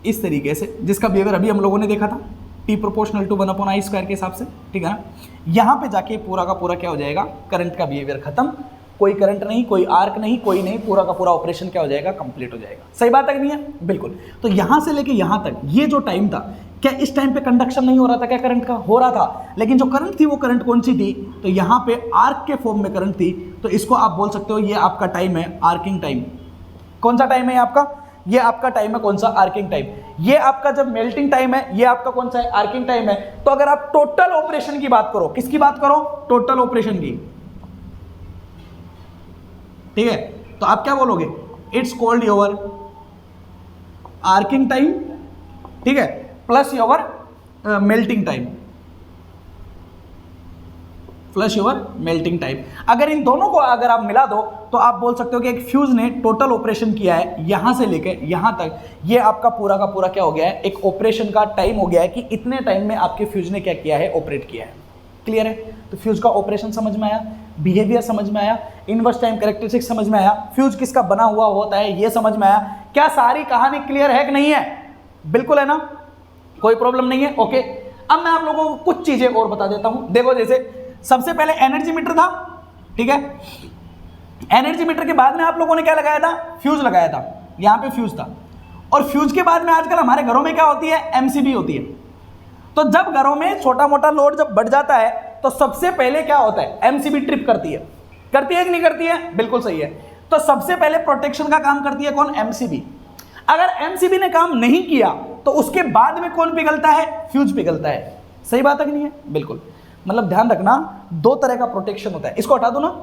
इस तरीके से, जिसका बिहेवियर अभी हम लोगों ने देखा था T प्रोपोर्शनल टू 1/I² के हिसाब से, ठीक है ना। यहाँ पे जाके पूरा का पूरा क्या हो जाएगा, करंट का बिहेवियर खत्म, कोई करंट नहीं, कोई आर्क नहीं, कोई नहीं, पूरा का पूरा ऑपरेशन क्या हो जाएगा, कंप्लीट हो जाएगा। सही बात है कि नहीं है, बिल्कुल। तो यहाँ से लेके यहाँ तक ये जो टाइम था, क्या इस टाइम पे कंडक्शन नहीं हो रहा था क्या, करंट का हो रहा था, लेकिन जो करंट थी वो करंट कौन सी थी, तो यहाँ पे आर्क के फॉर्म में करंट थी, तो इसको आप बोल सकते हो ये आपका टाइम है आर्किंग टाइम। कौन सा टाइम है आपका, ये आपका टाइम है कौन सा, आर्किंग टाइम। ये आपका जब मेल्टिंग टाइम है, ये आपका कौन सा है, आर्किंग टाइम है। तो अगर आप टोटल ऑपरेशन की बात करो, किसकी बात करो, टोटल ऑपरेशन की, ठीक है, तो आप क्या बोलोगे, it's called your arcing time, ठीक है, plus your melting time, plus your melting time. अगर इन दोनों को अगर आप मिला दो तो आप बोल सकते हो कि एक फ्यूज ने टोटल ऑपरेशन किया है यहां से लेके यहां तक, ये आपका पूरा का पूरा क्या हो गया है, एक ऑपरेशन का टाइम हो गया है कि इतने टाइम में आपके फ्यूज ने क्या किया है, ऑपरेट किया है। क्लियर है, तो फ्यूज का ऑपरेशन समझ में आया, बिहेवियर समझ में आया, इनवर्स टाइम कैरेक्टरिस्टिक्स समझ में आया, फ्यूज किसका बना हुआ होता है ये समझ में आया। क्या सारी कहानी क्लियर है कि नहीं है, बिल्कुल है ना, कोई प्रॉब्लम नहीं है। ओके, अब मैं आप लोगों को कुछ चीजें और बता देता हूं। देखो, जैसे सबसे पहले एनर्जी मीटर था, ठीक है, एनर्जी मीटर के बाद में आप लोगों ने क्या लगाया था, फ्यूज लगाया था, यहां पे फ्यूज था, और फ्यूज के बाद में आजकल हमारे घरों में क्या होती है, एमसीबी होती है। तो जब घरों में छोटा मोटा लोड जब बढ़ जाता है तो सबसे पहले क्या होता है, एमसीबी ट्रिप करती है कि नहीं करती है, बिल्कुल सही है। तो सबसे पहले प्रोटेक्शन का काम करती है कौन, एमसीबी। अगर एमसीबी ने काम नहीं किया तो उसके बाद में कौन पिघलता है, फ्यूज पिघलता है। सही बात है कि नहीं है, बिल्कुल। मतलब ध्यान रखना, दो तरह का प्रोटेक्शन होता है, इसको हटा दो ना,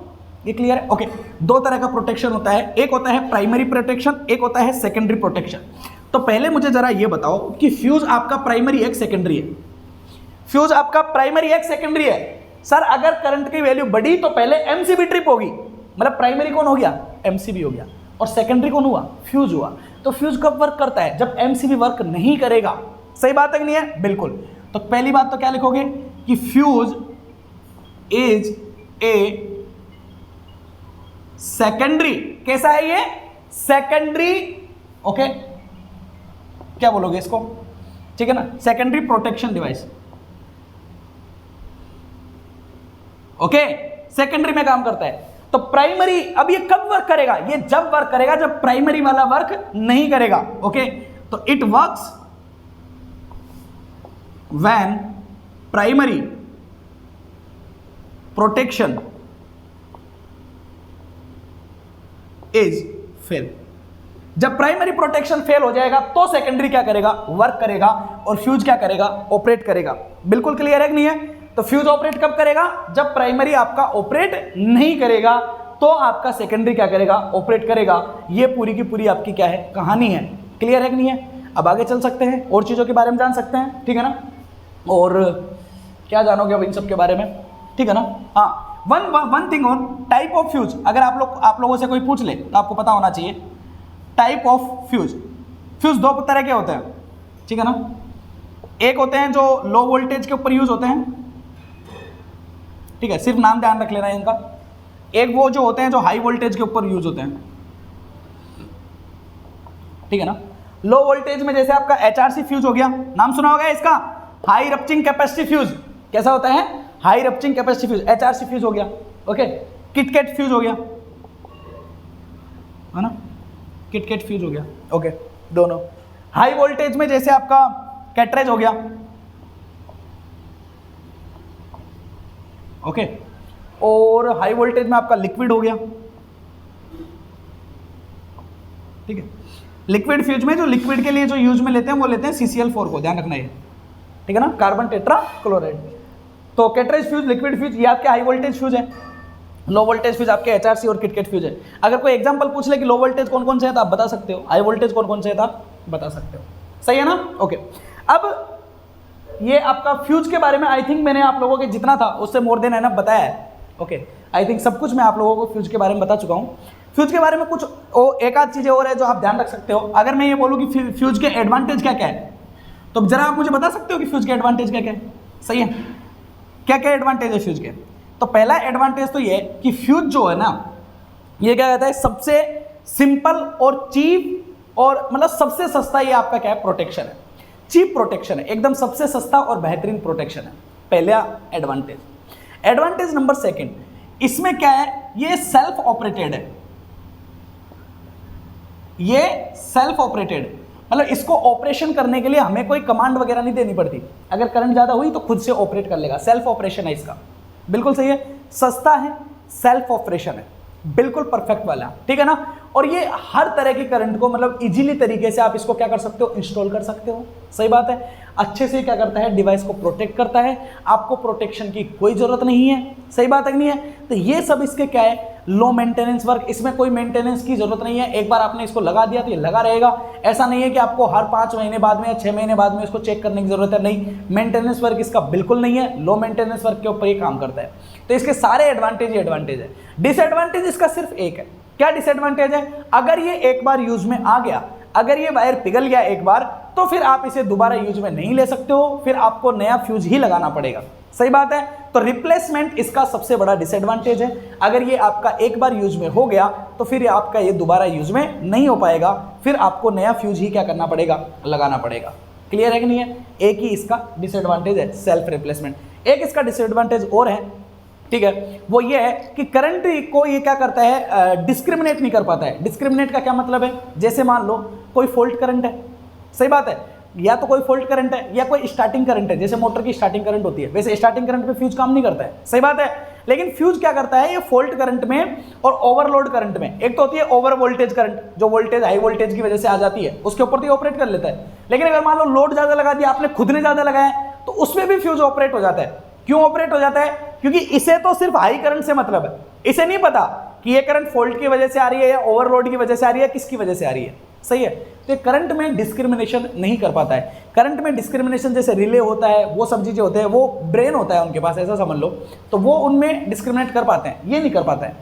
ये क्लियर है, ओके। दो तरह का प्रोटेक्शन होता है, एक होता है प्राइमरी प्रोटेक्शन, एक होता है सेकेंडरी प्रोटेक्शन। तो पहले मुझे जरा ये बताओ कि फ्यूज आपका प्राइमरी है सेकेंडरी है, फ्यूज आपका प्राइमरी है सेकेंडरी है। सर अगर करंट की वैल्यू बढ़ी तो पहले एमसीबी ट्रिप होगी, मतलब प्राइमरी कौन हो गया, एमसीबी हो गया, और सेकेंडरी कौन हुआ, फ्यूज हुआ। तो फ्यूज कब वर्क करता है, जब एमसीबी वर्क नहीं करेगा। सही बात है कि नहीं है, बिल्कुल। तो पहली बात तो क्या लिखोगे कि फ्यूज इज ए सेकेंडरी, कैसा है ये, सेकेंडरी, ओके, क्या बोलोगे इसको, ठीक है ना, secondary protection device, okay, secondary में काम करता है। तो प्राइमरी, अब ये कब वर्क करेगा, ये जब वर्क करेगा जब प्राइमरी वाला वर्क नहीं करेगा, ओके। तो it works when primary protection is fail. जब प्राइमरी प्रोटेक्शन फेल हो जाएगा तो सेकेंडरी क्या करेगा, वर्क करेगा, और फ्यूज क्या करेगा, ऑपरेट करेगा। बिल्कुल क्लियर है कि नहीं है। तो फ्यूज ऑपरेट कब करेगा, जब प्राइमरी आपका ऑपरेट नहीं करेगा तो आपका सेकेंडरी क्या करेगा, ऑपरेट करेगा। ये पूरी की पूरी आपकी क्या है, कहानी है। क्लियर है कि नहीं है। अब आगे चल सकते हैं, और चीज़ों के बारे में जान सकते हैं, ठीक है ना। और क्या जानोगे अब इन सब के बारे में, ठीक है ना। हाँ, one thing on type of fuse, अगर आप लोगों से कोई पूछ ले तो आपको पता होना चाहिए टाइप ऑफ फ्यूज। फ्यूज दो तरह के होते हैं, ठीक है ना। एक होते हैं जो लो वोल्टेज के ऊपर यूज होते हैं, ठीक है, सिर्फ नाम ध्यान रख लेना है इनका। एक वो जो होते हैं जो हाई वोल्टेज के ऊपर यूज होते हैं, ठीक है ना। लो वोल्टेज में जैसे आपका एचआरसी फ्यूज हो गया, नाम सुना होगा इसका, हाई रप्चिंग कैपेसिटी फ्यूज। कैसा होता है, high rupturing capacity fuse, HRC fuse हो गया, ओके। किटकैट फ्यूज हो गया, है ना, किटकैट फ्यूज हो गया, ओके। दोनों हाई वोल्टेज में जैसे आपका कैटरेज हो गया, ओके, और हाई वोल्टेज में आपका लिक्विड हो गया, ठीक है। लिक्विड फ्यूज में जो लिक्विड के लिए जो यूज में लेते हैं वो लेते हैं CCl4 को, ध्यान रखना है, ठीक है ना, कार्बन टेट्रा क्लोराइड। तो कैटरेज फ्यूज, लिक्विड फ्यूज, ये आपके हाई वोल्टेज फ्यूज है। लो वोल्टेज फ्यूज आपके एचआरसी और किटकैट फ्यूज है। अगर कोई एग्जांपल पूछ ले कि लो वोल्टेज कौन कौन से है तो आप बता सकते हो, हाई वोल्टेज कौन कौन से है तो आप बता सकते हो। सही है ना, ओके। अब ये आपका फ्यूज के बारे में आई थिंक मैंने आप लोगों के जितना था उससे मोर देन एनफ बताया है, ओके। आई थिंक सब कुछ मैं आप लोगों को फ्यूज के बारे में बता चुका हूँ। फ्यूज के बारे में कुछ एक आध चीज़ें और है जो आप ध्यान रख सकते हो। अगर मैं ये बोलूँ कि फ्यूज के एडवांटेज क्या क्या है, तो जरा आप मुझे बता सकते हो कि फ्यूज के एडवांटेज क्या क्या है? सही है, क्या क्या एडवांटेज है फ्यूज के? तो पहला एडवांटेज तो ये है कि फ्यूज जो है ना, ये क्या कहता है, सबसे सिंपल और चीप और मतलब सबसे सस्ता, ये आपका क्या है, प्रोटेक्शन है, चीप प्रोटेक्शन है, एकदम सबसे सस्ता और बेहतरीन प्रोटेक्शन है, पहला एडवांटेज। एडवांटेज नंबर सेकंड, इसमें क्या है, ये सेल्फ ऑपरेटेड है, ये सेल्फ ऑपरेटेड, मतलब इसको ऑपरेशन करने के लिए हमें कोई कमांड वगैरह नहीं देनी पड़ती, अगर करंट ज्यादा हुई तो खुद से ऑपरेट कर लेगा, सेल्फ ऑपरेशन है इसका, बिल्कुल सही है, सस्ता है, सेल्फ ऑपरेशन है, बिल्कुल परफेक्ट वाला, ठीक है ना। और ये हर तरह की करंट को मतलब इजीली तरीके से आप इसको क्या कर सकते हो, इंस्टॉल कर सकते हो, सही बात है। अच्छे से क्या करता है, डिवाइस को प्रोटेक्ट करता है, आपको प्रोटेक्शन की कोई जरूरत नहीं है, सही बात है कि नहीं है। तो ये सब इसके क्या है, लो मेंटेनेंस वर्क, इसमें कोई मेंटेनेंस की जरूरत नहीं है, एक बार आपने इसको लगा दिया तो ये लगा रहेगा, ऐसा नहीं है कि आपको हर 5 महीने बाद में या 6 महीने बाद में इसको चेक करने की जरूरत है, नहीं, मेंटेनेंस वर्क इसका बिल्कुल नहीं है, लो मेंटेनेंस वर्क के ऊपर ये काम करता है। तो इसके सारे एडवांटेज ही एडवांटेज है। डिसएडवांटेज इसका सिर्फ एक है, क्या डिसएडवांटेज है, अगर ये एक बार यूज में आ गया, अगर ये वायर पिघल गया एक बार, तो फिर आप इसे दोबारा यूज में नहीं ले सकते हो, फिर आपको नया फ्यूज ही लगाना पड़ेगा, सही बात है। तो रिप्लेसमेंट इसका सबसे बड़ा डिसएडवांटेज है, अगर ये आपका एक बार यूज में हो गया तो फिर आपका ये दोबारा यूज में नहीं हो पाएगा, फिर आपको नया फ्यूज ही क्या करना पड़ेगा, लगाना पड़ेगा। क्लियर है कि नहीं है? एक ही इसका डिसएडवांटेज है, सेल्फ रिप्लेसमेंट। एक इसका डिसएडवांटेज और है, ठीक है, वो ये है कि करंट को ये क्या करता है, डिस्क्रिमिनेट नहीं कर पाता है। डिस्क्रिमिनेट का क्या मतलब है, जैसे मान लो कोई फॉल्ट करंट है, सही बात है, या तो कोई फॉल्ट करंट है या कोई स्टार्टिंग करंट है, जैसे मोटर की स्टार्टिंग करंट होती है, वैसे स्टार्टिंग करंट पे फ्यूज काम नहीं करता है, सही बात है। लेकिन फ्यूज क्या करता है, ये फॉल्ट करंट में और ओवरलोड करंट में, एक तो होती है ओवर वोल्टेज करंट, जो वोल्टेज हाई वोल्टेज की वजह से आ जाती है, उसके ऊपर तो ये ऑपरेट कर लेता है। लेकिन अगर मान लो लोड ज्यादा लगा दिया आपने, खुद ने ज्यादा लगाया, तो उसमें भी फ्यूज ऑपरेट हो जाता है। क्यों ऑपरेट हो जाता है? क्योंकि इसे तो सिर्फ हाई करंट से मतलब है, इसे नहीं पता कि ये करंट फॉल्ट की वजह से आ रही है या ओवरलोड की वजह से आ रही है, किसकी वजह से आ रही है, सही है। तो करंट में डिस्क्रिमिनेशन नहीं कर पाता है। करंट में डिस्क्रिमिनेशन जैसे रिले होता है, वो सब चीजें होते हैं, वो ब्रेन होता है उनके पास, ऐसा समझ लो, तो वो उनमें डिस्क्रिमिनेट कर पाते हैं, ये नहीं कर पाता है।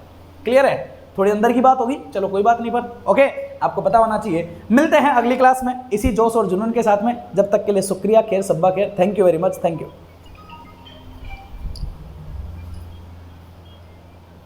क्लियर है? थोड़ी अंदर की बात होगी, चलो कोई बात नहीं, पर ओके, आपको पता होना चाहिए। मिलते हैं अगली क्लास में इसी जोश और जुनून के साथ में, जब तक के लिए शुक्रिया, खैर सब्बा खैर, thank you very much, thank you.